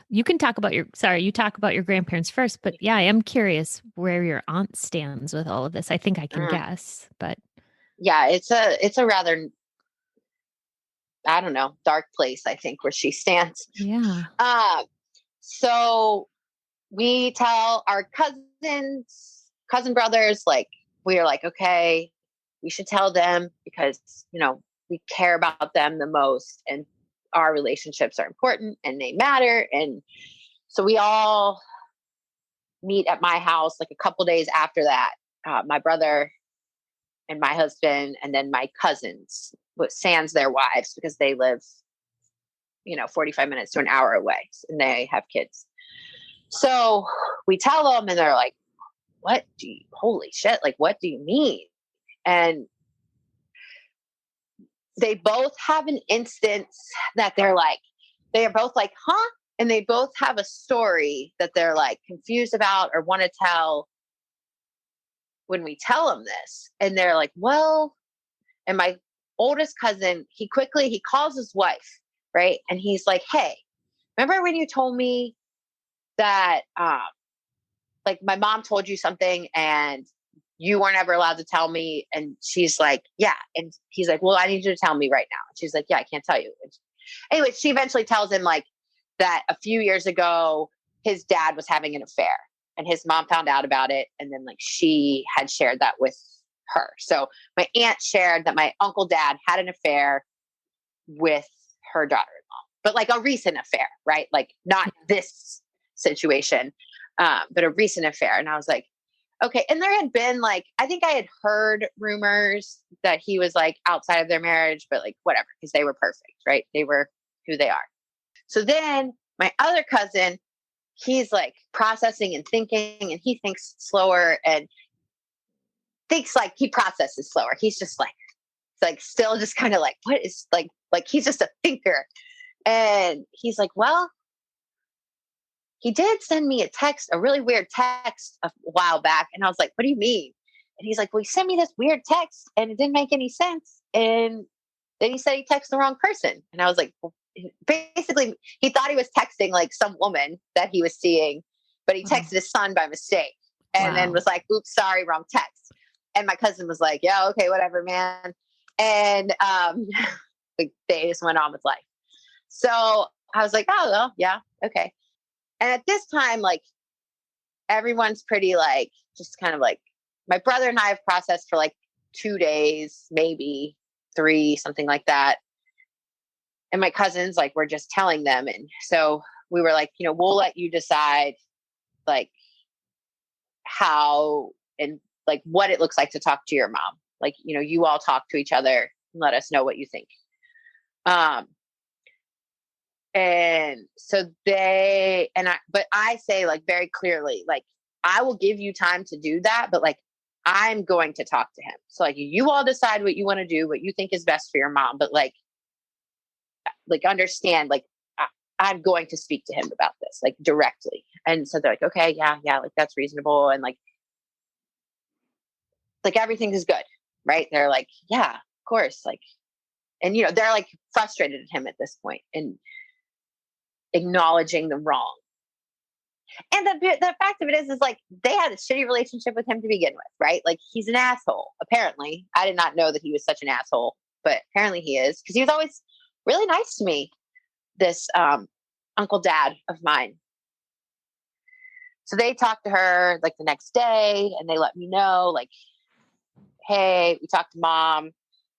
you can talk about you talk about your grandparents first, but yeah, I am curious where your aunt stands with all of this. I think I can guess, but yeah, it's a rather, I don't know, dark place, I think, where she stands. Yeah. So we tell our cousin brothers, like, we are like, okay, we should tell them because, you know, we care about them the most and our relationships are important and they matter. And so we all meet at my house like a couple days after that. My brother and my husband, and then my cousins, with sans their wives, because they live, 45 minutes to an hour away, and they have kids. So we tell them, and they're like, holy shit, like, what do you mean? And they both have an instance that they are both like, huh? And they both have a story that they're like confused about or want to tell when we tell them this. And they're like, well, and my oldest cousin, he calls his wife, right? And he's like, hey, remember when you told me that, like, my mom told you something and you weren't ever allowed to tell me? And she's like, yeah. And he's like, well, I need you to tell me right now. And she's like, yeah, I can't tell you. Anyway, she eventually tells him like that a few years ago, his dad was having an affair and his mom found out about it. And then like she had shared that with her. So my aunt shared that my uncle dad had an affair with her daughter-in-law, but like a recent affair, right? Like not this situation, but a recent affair. And I was like, okay. And there had been like, I think I had heard rumors that he was like outside of their marriage, but like whatever, because they were perfect, right? They were who they are. So then my other cousin, he's like processing and thinking, and he thinks slower and thinks like he processes slower. He's just like still just kind of like, what is like he's just a thinker. And he's like, well, he did send me a really weird text a while back. And I was like, what do you mean? And he's like, well, he sent me this weird text and it didn't make any sense. And then he said he texted the wrong person. And I was like, well, basically, he thought he was texting like some woman that he was seeing, but he texted his son by mistake and then was like, oops, sorry, wrong text. And my cousin was like, yeah, okay, whatever, man. And like, they just went on with life. So I was like, oh, well, yeah, okay. And at this time, like, everyone's pretty like, just kind of like, my brother and I have processed for like 2 days, maybe 3, something like that. And my cousins, like, we're just telling them. And so we were like, we'll let you decide like how and like what it looks like to talk to your mom. Like, you all talk to each other and let us know what you think. And so but I say like very clearly, like, I will give you time to do that, but like, I'm going to talk to him. So like, you all decide what you want to do, what you think is best for your mom, but like understand, like, I'm going to speak to him about this, like, directly. And so they're like, okay, yeah, like, that's reasonable. And like everything is good, right? They're like, yeah, of course. Like, and they're like frustrated at him at this point and acknowledging the wrong. And the fact of it is like, they had a shitty relationship with him to begin with, right? Like, he's an asshole. Apparently, I did not know that he was such an asshole, but apparently he is, because he was always really nice to me, this uncle dad of mine. So they talked to her like the next day, and they let me know, like, hey, we talked to mom.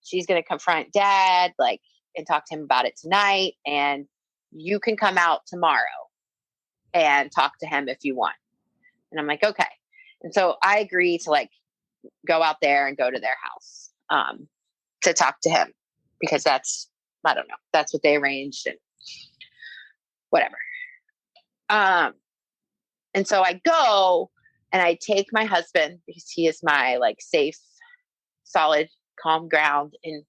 She's going to confront dad, like, and talk to him about it tonight. And you can come out tomorrow and talk to him if you want. And I'm like, okay. And so I agree to like go out there and go to their house to talk to him, because I don't know, that's what they arranged and whatever. And so I go and I take my husband, because he is my like safe, solid, calm ground in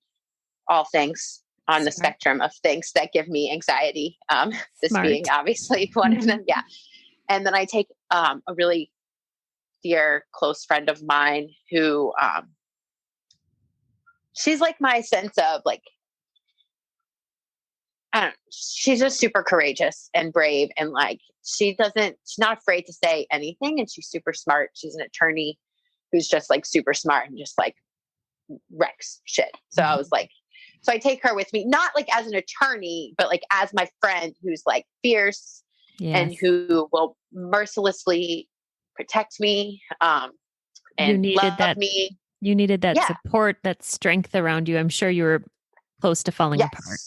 all things on the spectrum of things that give me anxiety. This being obviously one of them. Yeah. And then I take a really dear, close friend of mine who, she's like my sense of like, I don't know, she's just super courageous and brave. And like, she's not afraid to say anything. And she's super smart. She's an attorney who's just like super smart and just like wrecks shit. So I was like, so I take her with me, not like as an attorney, but like as my friend who's like fierce and who will mercilessly protect me. And you needed love that. Me. You needed that support, that strength around you. I'm sure you were close to falling apart.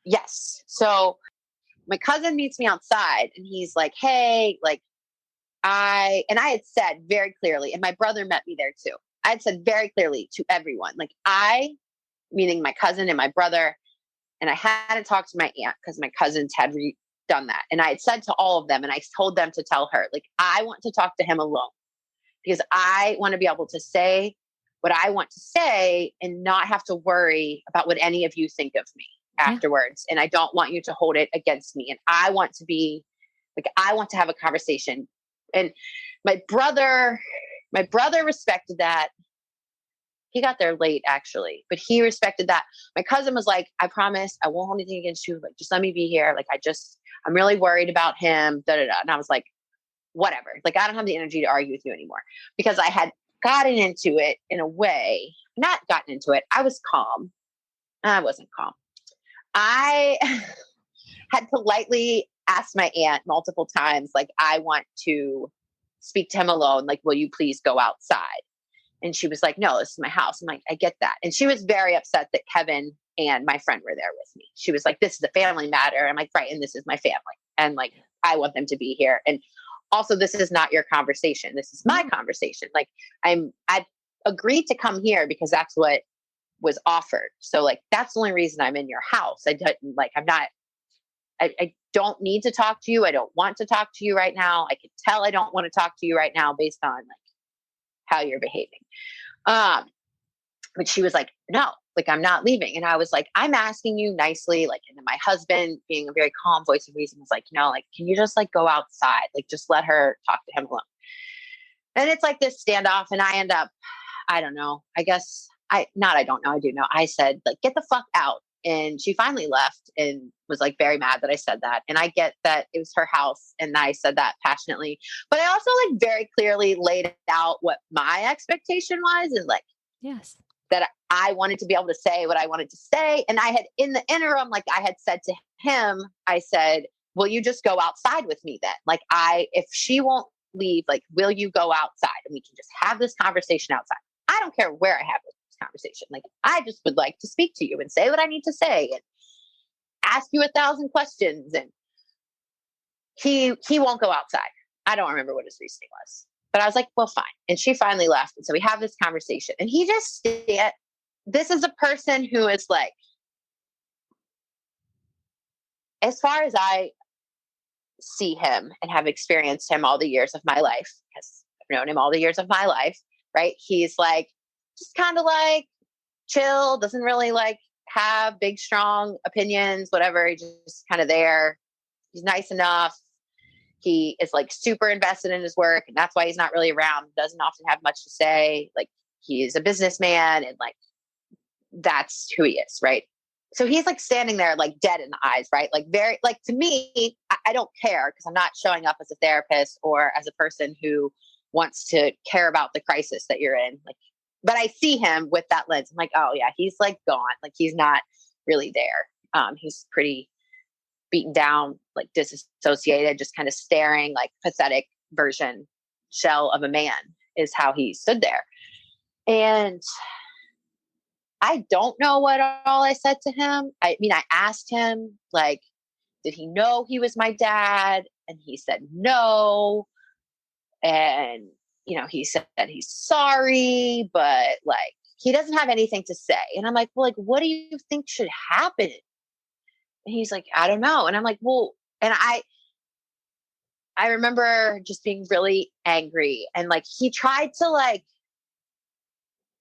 Yes. So my cousin meets me outside and he's like, hey, like I had said very clearly, and my brother met me there too. I'd said very clearly to everyone, like meaning my cousin and my brother, and I hadn't talked to my aunt because my cousins had done that. And I had said to all of them, and I told them to tell her, like, I want to talk to him alone because I want to be able to say what I want to say and not have to worry about what any of you think of me afterwards. And I don't want you to hold it against me. And I want to be like, I want to have a conversation. And my brother respected that. He got there late, actually, but he respected that. My cousin was like, I promise I won't hold anything against you. Like, just let me be here. Like, I'm really worried about him. Da, da, da. And I was like, whatever. Like, I don't have the energy to argue with you anymore because I had gotten into it in a way, not gotten into it. I was calm. I wasn't calm. I had politely asked my aunt multiple times, like, I want to speak to him alone. Like, will you please go outside? And she was like, no, this is my house. I'm like, I get that. And she was very upset that Kevin and my friend were there with me. She was like, this is a family matter. I'm like, right. And this is my family. And like, I want them to be here. And also, this is not your conversation. This is my conversation. Like, I agreed to come here because that's what was offered. So like, that's the only reason I'm in your house. I don't need to talk to you. I don't want to talk to you right now. I can tell I don't want to talk to you right now based on like how you're behaving. But she was like, no, like, I'm not leaving. And I was like, I'm asking you nicely. Like, and then my husband, being a very calm voice of reason, was like, like, can you just like go outside? Like, just let her talk to him alone. And it's like this standoff. And I end up, I don't know, I guess I don't know. I do know. I said, like, get the fuck out. And she finally left and was like very mad that I said that. And I get that it was her house and I said that passionately, but I also like very clearly laid out what my expectation was. And like, yes, that I wanted to be able to say what I wanted to say. And I had, in the interim, like I had said to him, I said, will you just go outside with me then? Like, if she won't leave, like, will you go outside and we can just have this conversation outside? I don't care where I have this conversation. Like, I just would like to speak to you and say what I need to say and ask you 1,000 questions. And he won't go outside. I don't remember what his reasoning was. But I was like, well, fine. And she finally left. And so we have this conversation. And he just, this is a person who is like, as far as I see him and have experienced him all the years of my life, because I've known him all the years of my life, right? He's like, just kind of like chill, doesn't really like have big, strong opinions, whatever. He's just kind of there. He's nice enough. He is like super invested in his work, and that's why he's not really around. Doesn't often have much to say. Like, he's a businessman, and like, that's who he is, right? So he's like standing there, like dead in the eyes, right? Like, very, like, to me, I don't care because I'm not showing up as a therapist or as a person who wants to care about the crisis that you're in. Like, but I see him with that lens. I'm like, oh yeah, he's like gone. Like, he's not really there. He's pretty beaten down, like disassociated, just kind of staring, like pathetic version shell of a man is how he stood there. And I don't know what all I said to him. I mean, I asked him, like, did he know he was my dad? And he said no. And, he said that he's sorry, but like, he doesn't have anything to say. And I'm like, well, like, what do you think should happen? And he's like, I don't know. And I'm like, well, and I remember just being really angry. And like, he tried to like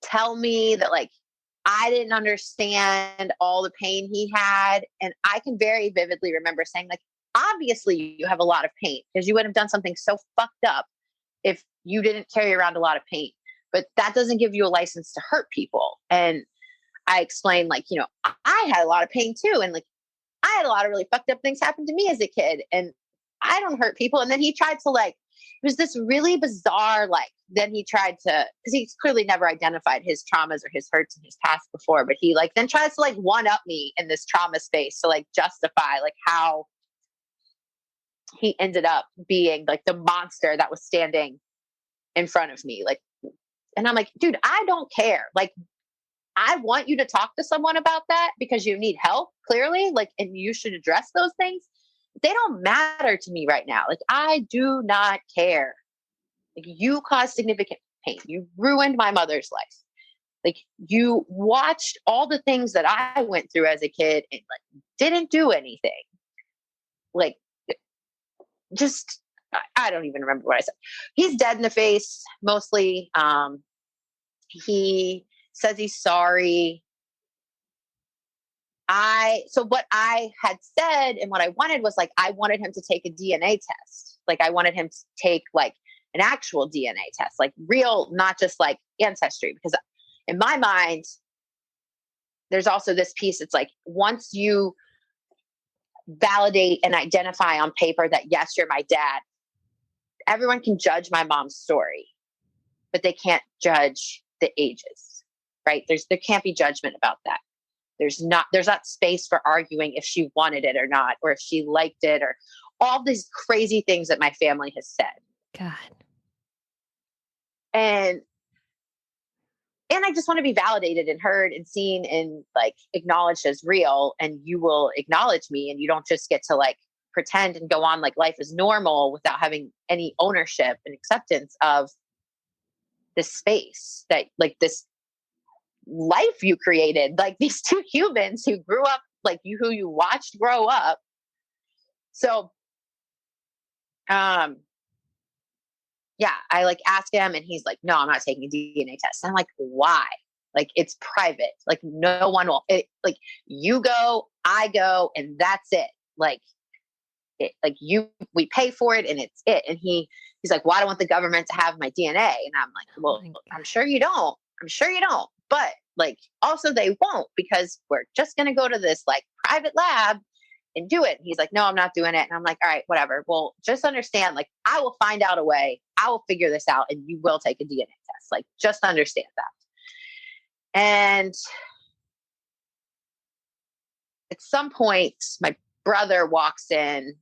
tell me that like, I didn't understand all the pain he had. And I can very vividly remember saying, like, obviously you have a lot of pain because you would have done something so fucked up if you didn't carry around a lot of pain. But that doesn't give you a license to hurt people. And I explained, like, I had a lot of pain too. And like, I had a lot of really fucked up things happen to me as a kid. And I don't hurt people. And then he tried to like, it was this really bizarre, like, then he tried to, because he's clearly never identified his traumas or his hurts in his past before, but he like then tries to like one up me in this trauma space to like justify like how he ended up being like the monster that was standing in front of me. Like, and I'm like, dude, I don't care. Like, I want you to talk to someone about that because you need help, clearly, like, and you should address those things. They don't matter to me right now. Like, I do not care. Like, you cause significant pain. You ruined my mother's life. Like, you watched all the things that I went through as a kid and like didn't do anything. Like, just, I don't even remember what I said. He's dead in the face mostly. He says he's sorry. So what I had said and what I wanted was like, I wanted him to take a DNA test. Like, I wanted him to take like an actual DNA test, like real, not just like ancestry. Because in my mind, there's also this piece. It's like, once you validate and identify on paper that, yes, you're my dad, everyone can judge my mom's story, but they can't judge the ages, right? There can't be judgment about that. There's not space for arguing if she wanted it or not, or if she liked it, or all these crazy things that my family has said. God. And I just want to be validated and heard and seen and like acknowledged as real. And you will acknowledge me, and you don't just get to like pretend and go on like life is normal without having any ownership and acceptance of this space, that like this life you created, like these two humans who grew up, like you, who you watched grow up. So, yeah, I like ask him and he's like, no, I'm not taking a DNA test. And I'm like, why? Like, it's private. Like, no one will, like, you go, I go, and that's it. Like, we pay for it and it's it. And he's like, well, I don't want the government to have my DNA. And I'm like, well, I'm sure you don't. But like, also they won't, because we're just going to go to this like private lab and do it. And he's like, no, I'm not doing it. And I'm like, all right, whatever. Well, just understand, like, I will find out a way. I will figure this out, and you will take a DNA test. Like, just understand that. And at some point, my brother walks in,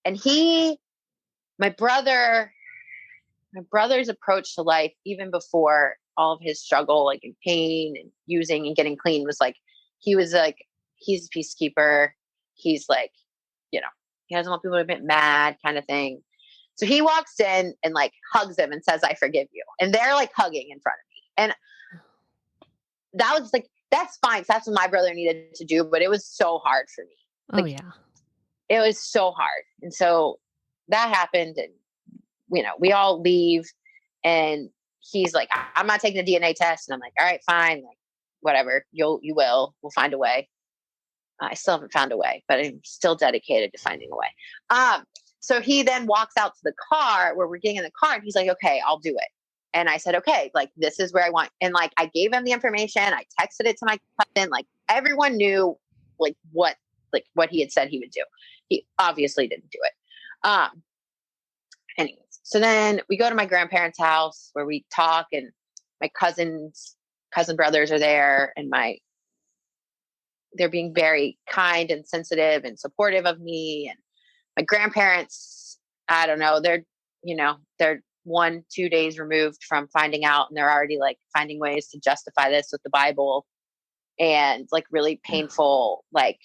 and my brother's approach to life, even before all of his struggle, like in pain and using and getting clean, was like, he's a peacekeeper. He's like, he doesn't want people to get mad, kind of thing. So he walks in and like hugs him and says, I forgive you. And they're like hugging in front of me. And that was like, that's fine. That's what my brother needed to do. But it was so hard for me. Like, oh yeah. It was so hard. And so that happened, and, we all leave, and he's like, I'm not taking the DNA test. And I'm like, all right, fine. Like, whatever, we'll find a way. I still haven't found a way, but I'm still dedicated to finding a way. So he then walks out to the car where we're getting in the car, and he's like, okay, I'll do it. And I said, okay, like, this is where I want. And like, I gave him the information. I texted it to my cousin. Like, everyone knew like what he had said he would do. He obviously didn't do it. Anyways, so then we go to my grandparents' house where we talk, and my cousin brothers are there, and they're being very kind and sensitive and supportive of me. And my grandparents, I don't know, they're 1-2 days removed from finding out, and they're already like finding ways to justify this with the Bible and like really painful, like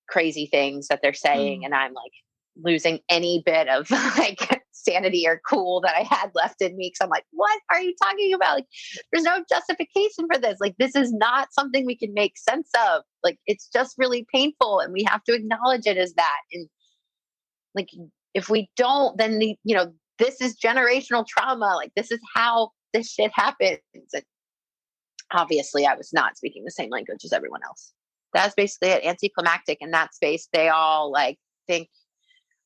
crazy things that they're saying. And I'm like losing any bit of like sanity or cool that I had left in me. Cause I'm like, what are you talking about? Like, there's no justification for this. Like, this is not something we can make sense of. Like, it's just really painful, and we have to acknowledge it as that. And like, if we don't, then this is generational trauma. Like, this is how this shit happens. And obviously I was not speaking the same language as everyone else. That's basically it. Anticlimactic in that space. They all like think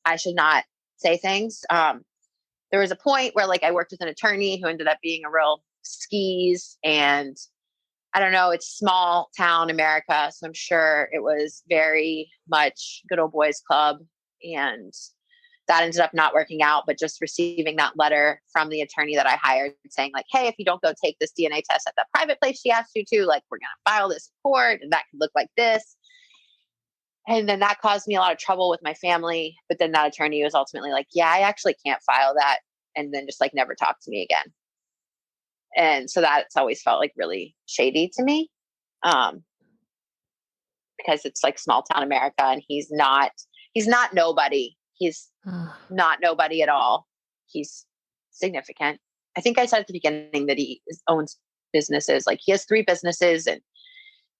I should not say things. There was a point where like I worked with an attorney who ended up being a real skis, and I don't know, it's small town America. So I'm sure it was very much good old boys club, and that ended up not working out. But just receiving that letter from the attorney that I hired saying like, hey, if you don't go take this DNA test at that private place she asked you to, like, we're going to file this in court, and that could look like this. And then that caused me a lot of trouble with my family. But then that attorney was ultimately like, yeah, I actually can't file that. And then just like never talk to me again. And so that's always felt like really shady to me. Because it's like small town America, and he's not nobody. He's not nobody at all. He's significant. I think I said at the beginning that he owns businesses. Like he has 3 businesses and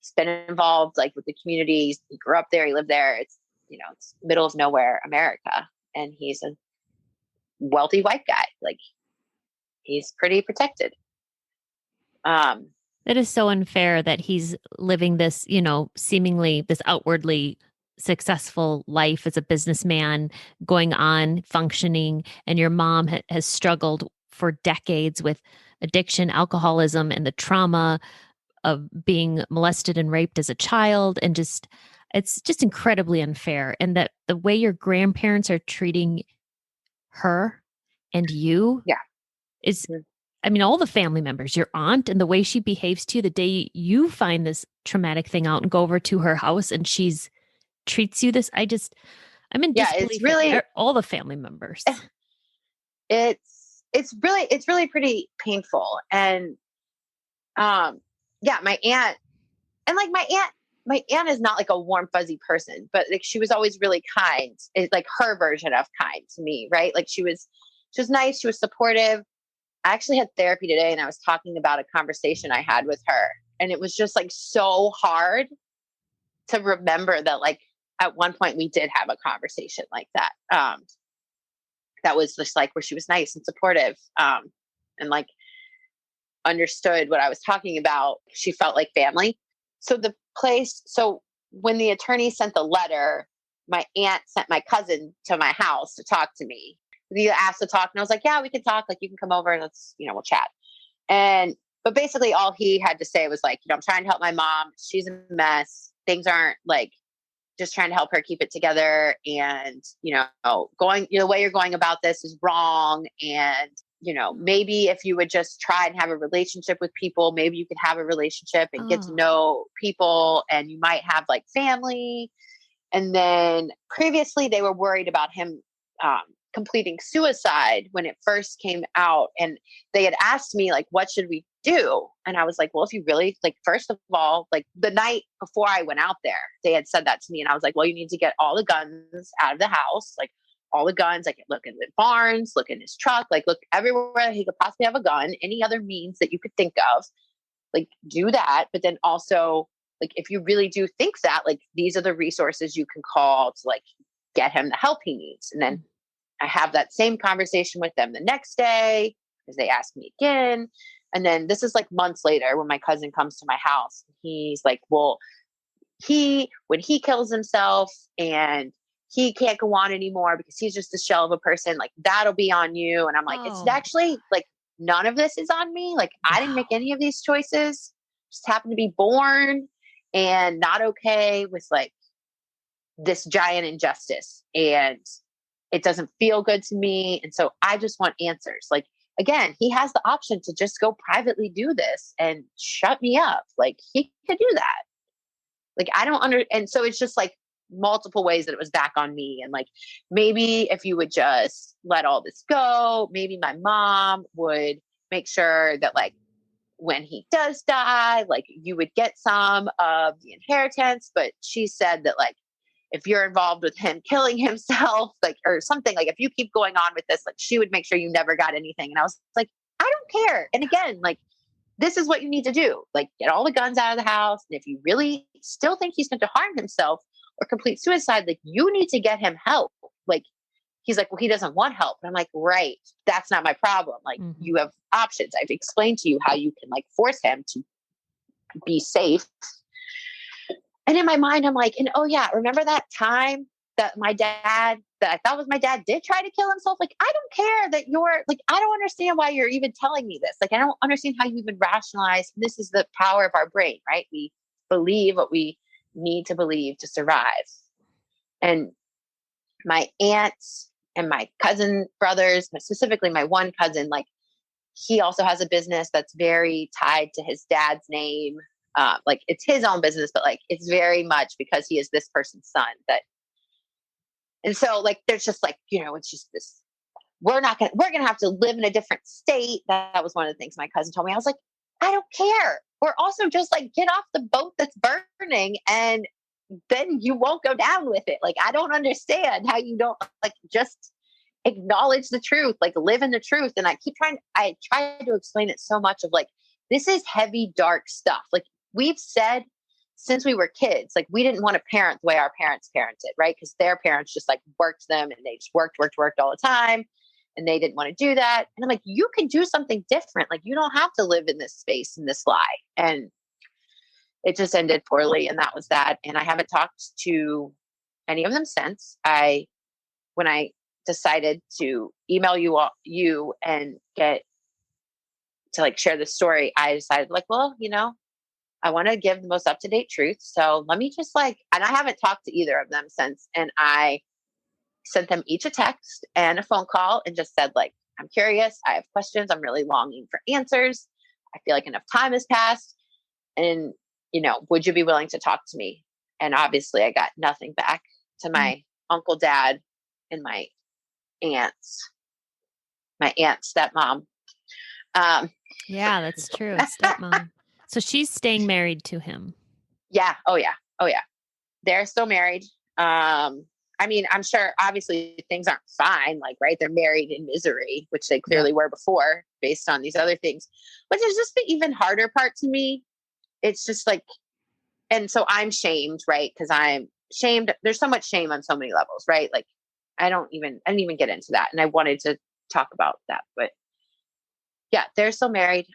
he's been involved like with the communities. He grew up there. He lived there. It's, it's middle of nowhere, America. And he's a wealthy white guy. Like he's pretty protected. It is so unfair that he's living this, seemingly this outwardly successful life as a businessman, going on, functioning, and your mom has struggled for decades with addiction, alcoholism, and the trauma of being molested and raped as a child. And it's just incredibly unfair. And that the way your grandparents are treating her and you Yeah. is, I mean, all the family members, your aunt, and the way she behaves to you the day you find this traumatic thing out and go over to her house and she's treats you this. I'm in disbelief. It's really at all the family members. It's really pretty painful. And my aunt, and like my aunt is not like a warm fuzzy person, but like she was always really kind. It's like her version of kind to me, right? Like she was nice, she was supportive. I actually had therapy today and I was talking about a conversation I had with her. And it was just like so hard to remember that like at one point we did have a conversation like that. That was just like where she was nice and supportive, and like understood what I was talking about. She felt like family. So when the attorney sent the letter, my aunt sent my cousin to my house to talk to me. He asked to talk and I was like, yeah, we can talk. Like you can come over and let's, we'll chat. But basically all he had to say was like, I'm trying to help my mom. She's a mess. Things aren't like, just trying to help her keep it together. And, the way you're going about this is wrong. And, maybe if you would just try and have a relationship with people, maybe you could have a relationship and get to know people and you might have like family. And then previously they were worried about him, completing suicide when it first came out. And they had asked me like, what should we do? And I was like, well, if you really like, first of all, like the night before I went out there, they had said that to me. And I was like, well, you need to get all the guns out of the house, like all the guns, like look in the barns, look in his truck, like look everywhere he could possibly have a gun, any other means that you could think of, like do that. But then also like, if you really do think that, like, these are the resources you can call to like get him the help he needs. And then I have that same conversation with them the next day because they ask me again. And then this is like months later when my cousin comes to my house. He's like, well, when he kills himself and he can't go on anymore because he's just a shell of a person, like that'll be on you. And I'm like, it's actually like, none of this is on me. Like I didn't make any of these choices, just happened to be born and not okay with like this giant injustice. And it doesn't feel good to me. And so I just want answers. Like, again, he has the option to just go privately do this and shut me up. Like he could do that. Like, I don't and so it's just like multiple ways that it was back on me. And like, maybe if you would just let all this go, maybe my mom would make sure that like, when he does die, like you would get some of the inheritance. But she said that like, if you're involved with him killing himself, like, or something, like if you keep going on with this, like she would make sure you never got anything. And I was like, I don't care. And again, like, this is what you need to do. Like, get all the guns out of the house. And if you really still think he's going to harm himself or complete suicide, like you need to get him help. Like, he's like, well, he doesn't want help. And I'm like, right. That's not my problem. Like you have options. I've explained to you how you can like force him to be safe. And in my mind, I'm like, and oh yeah, remember that time that that I thought was my dad did try to kill himself? Like, I don't care that you're like, I don't understand why you're even telling me this. Like, I don't understand how you even rationalize. This is the power of our brain, right? We believe what we need to believe to survive. And my aunts and my cousin brothers, specifically my one cousin, like he also has a business that's very tied to his dad's name. Like it's his own business, but like it's very much because he is this person's son. And so like there's just like, it's just this, we're gonna have to live in a different state. That was one of the things my cousin told me. I was like, I don't care. Or also just like get off the boat that's burning and then you won't go down with it. Like I don't understand how you don't like just acknowledge the truth, like live in the truth. And I try to explain it so much of like, this is heavy, dark stuff. Like we've said since we were kids, like we didn't want to parent the way our parents parented, right? Because their parents just like worked them and they just worked all the time. And they didn't want to do that. And I'm like, you can do something different. Like you don't have to live in this space, in this lie. And it just ended poorly. And that was that. And I haven't talked to any of them since. When I decided to email you and get to like share the story, I decided like, well, I want to give the most up-to-date truth. So let me just and I haven't talked to either of them since. And I sent them each a text and a phone call and just said like, I'm curious. I have questions. I'm really longing for answers. I feel like enough time has passed. And, would you be willing to talk to me? And obviously I got nothing back to my uncle, dad, and my aunt's stepmom. Yeah, that's true. Stepmom. So she's staying married to him. Yeah. Oh yeah. They're still married. I mean, I'm sure obviously things aren't fine, like, right. They're married in misery, which they clearly were before based on these other things, which is just the even harder part to me. It's just like, and so I'm shamed, right? Cause I'm shamed. There's so much shame on so many levels, right? Like I didn't even get into that. And I wanted to talk about that, but yeah, they're still married.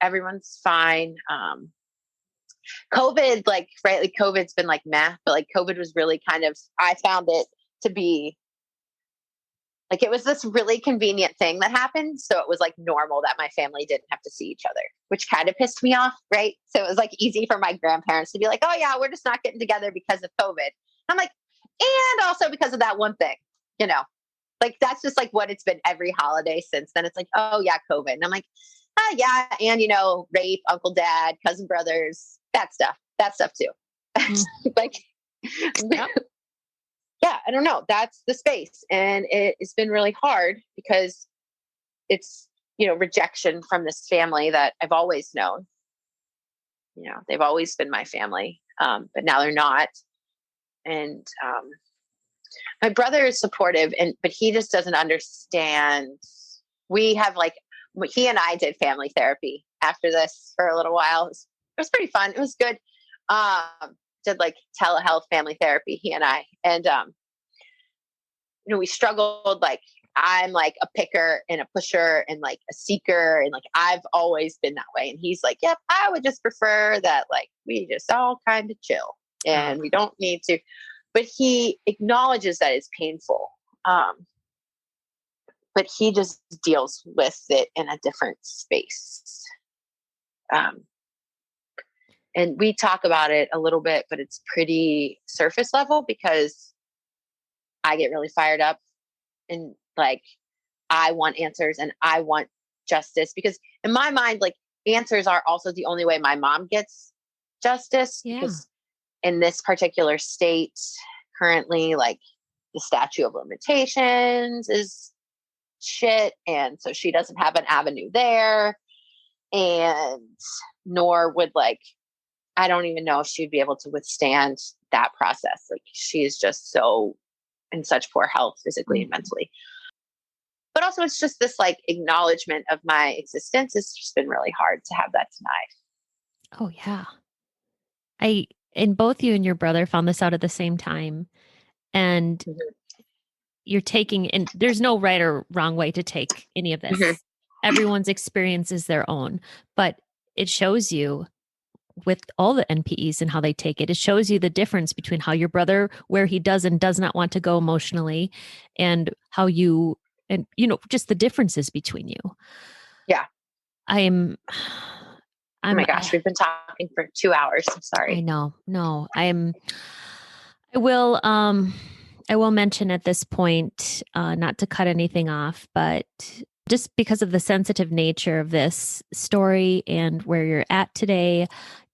Everyone's fine. COVID, like, right, like COVID's been like meh, but like COVID was really kind of, I found it to be like, it was this really convenient thing that happened. So it was like normal that my family didn't have to see each other, which kind of pissed me off, right? So it was like easy for my grandparents to be like, oh yeah, we're just not getting together because of COVID. I'm like, and also because of that one thing, like that's just like what it's been every holiday since then. It's like, oh yeah, COVID. And I'm like, oh yeah. And rape, uncle, dad, cousin, brothers, that stuff too. Like, yep. Yeah, I don't know. That's the space. And it's been really hard because it's, rejection from this family that I've always known. They've always been my family. But now they're not. And my brother is supportive, but he just doesn't understand. We have he and I did family therapy after this for a little while. It was pretty fun. It was good. Did like telehealth family therapy, he and I. And, we struggled. Like I'm like a picker and a pusher and like a seeker. And like, I've always been that way. And he's like, yep, I would just prefer that. Like we just all kind of chill and we don't need to, but he acknowledges that it's painful. But he just deals with it in a different space. And we talk about it a little bit, but it's pretty surface level because I get really fired up and like, I want answers and I want justice because in my mind, like answers are also the only way my mom gets justice. Yeah. Because in this particular state currently, like the statute of limitations is shit. And so she doesn't have an avenue there. And nor would I don't even know if she'd be able to withstand that process. Like she is just so in such poor health physically and mentally. But also it's just this acknowledgement of my existence. It's just been really hard to have that denied. Oh yeah. And both you and your brother found this out at the same time. And you're taking, and there's no right or wrong way to take any of this. Everyone's experience is their own, but it shows you with all the NPEs and how they take it. It shows you the difference between how your brother, where he does and does not want to go emotionally, and how you, and just the differences between you. Yeah. Oh my gosh, we've been talking for 2 hours. I'm sorry. I know. No, I will mention at this point, not to cut anything off, but just because of the sensitive nature of this story and where you're at today,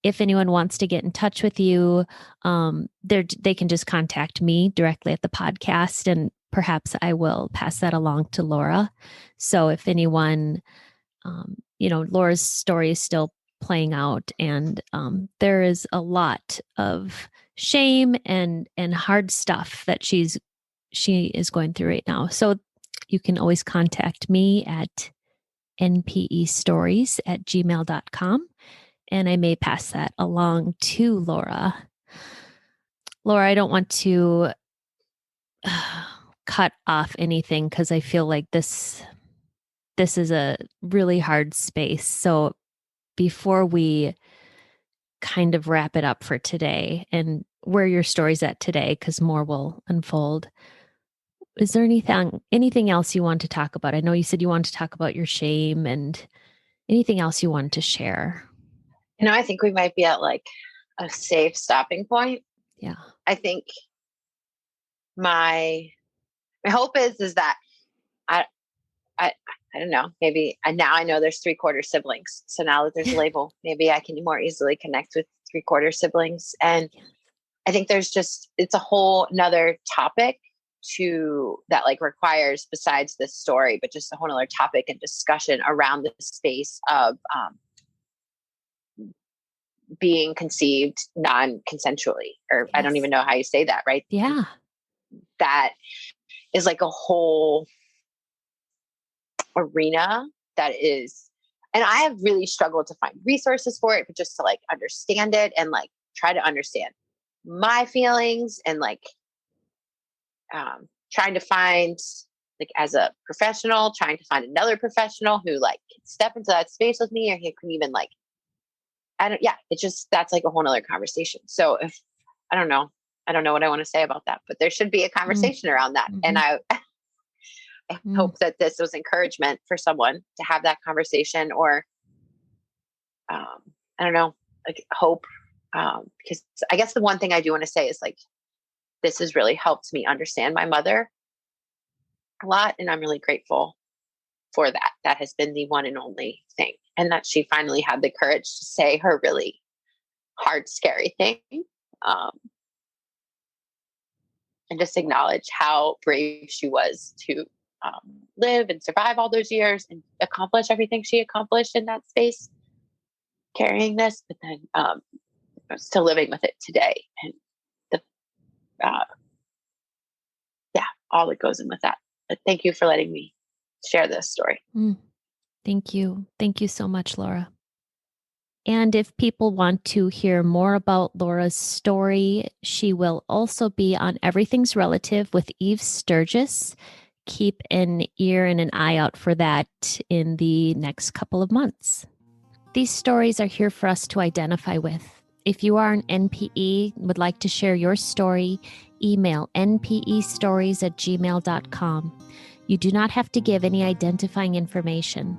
if anyone wants to get in touch with you, they can just contact me directly at the podcast, and perhaps I will pass that along to Laura. So if anyone, Laura's story is still playing out, and there is a lot of shame and hard stuff that she is going through right now. So You can always contact me at npestories@gmail.com, and I may pass that along to Laura. Laura, I don't want to cut off anything because I feel like this is a really hard space. So before we kind of wrap it up for today and where your story's at today, because more will unfold, is there anything else you want to talk about? I know you said you want to talk about your shame, and anything else you wanted to share? I think we might be at like a safe stopping point. Yeah. I think my hope is that I don't know, maybe now I know there's 3/4 siblings. So now that there's a label, maybe I can more easily connect with 3/4 siblings. And I think it's a whole nother topic that like requires, besides this story, but just a whole nother topic and discussion around the space of being conceived non-consensually, or I don't even know how you say that, right? Yeah. That is like a whole arena that is, and I have really struggled to find resources for it, but just to like understand it and like try to understand my feelings and like trying to find, like, as a professional, trying to find another professional who like can step into that space with me, or who can even like, that's like a whole nother conversation. So if I don't know what I want to say about that, but there should be a conversation around that. Mm-hmm. And I hope that this was encouragement for someone to have that conversation, or I don't know, like hope. Because I guess the one thing I do want to say is like, this has really helped me understand my mother a lot. And I'm really grateful for that. That has been the one and only thing. And that she finally had the courage to say her really hard, scary thing. And just acknowledge how brave she was to live and survive all those years and accomplish everything she accomplished in that space, carrying this, but then still living with it today. And the, all that goes in with that. But thank you for letting me share this story. Thank you. Thank you so much, Laura. And if people want to hear more about Laura's story, she will also be on Everything's Relative with Eve Sturgis. Keep an ear and an eye out for that in the next couple of months. These stories are here for us to identify with. If you are an NPE and would like to share your story, email npestories@gmail.com. You do not have to give any identifying information.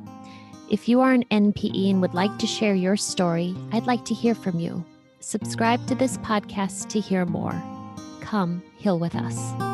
If you are an NPE and would like to share your story, I'd like to hear from you. Subscribe to this podcast to hear more. Come heal with us.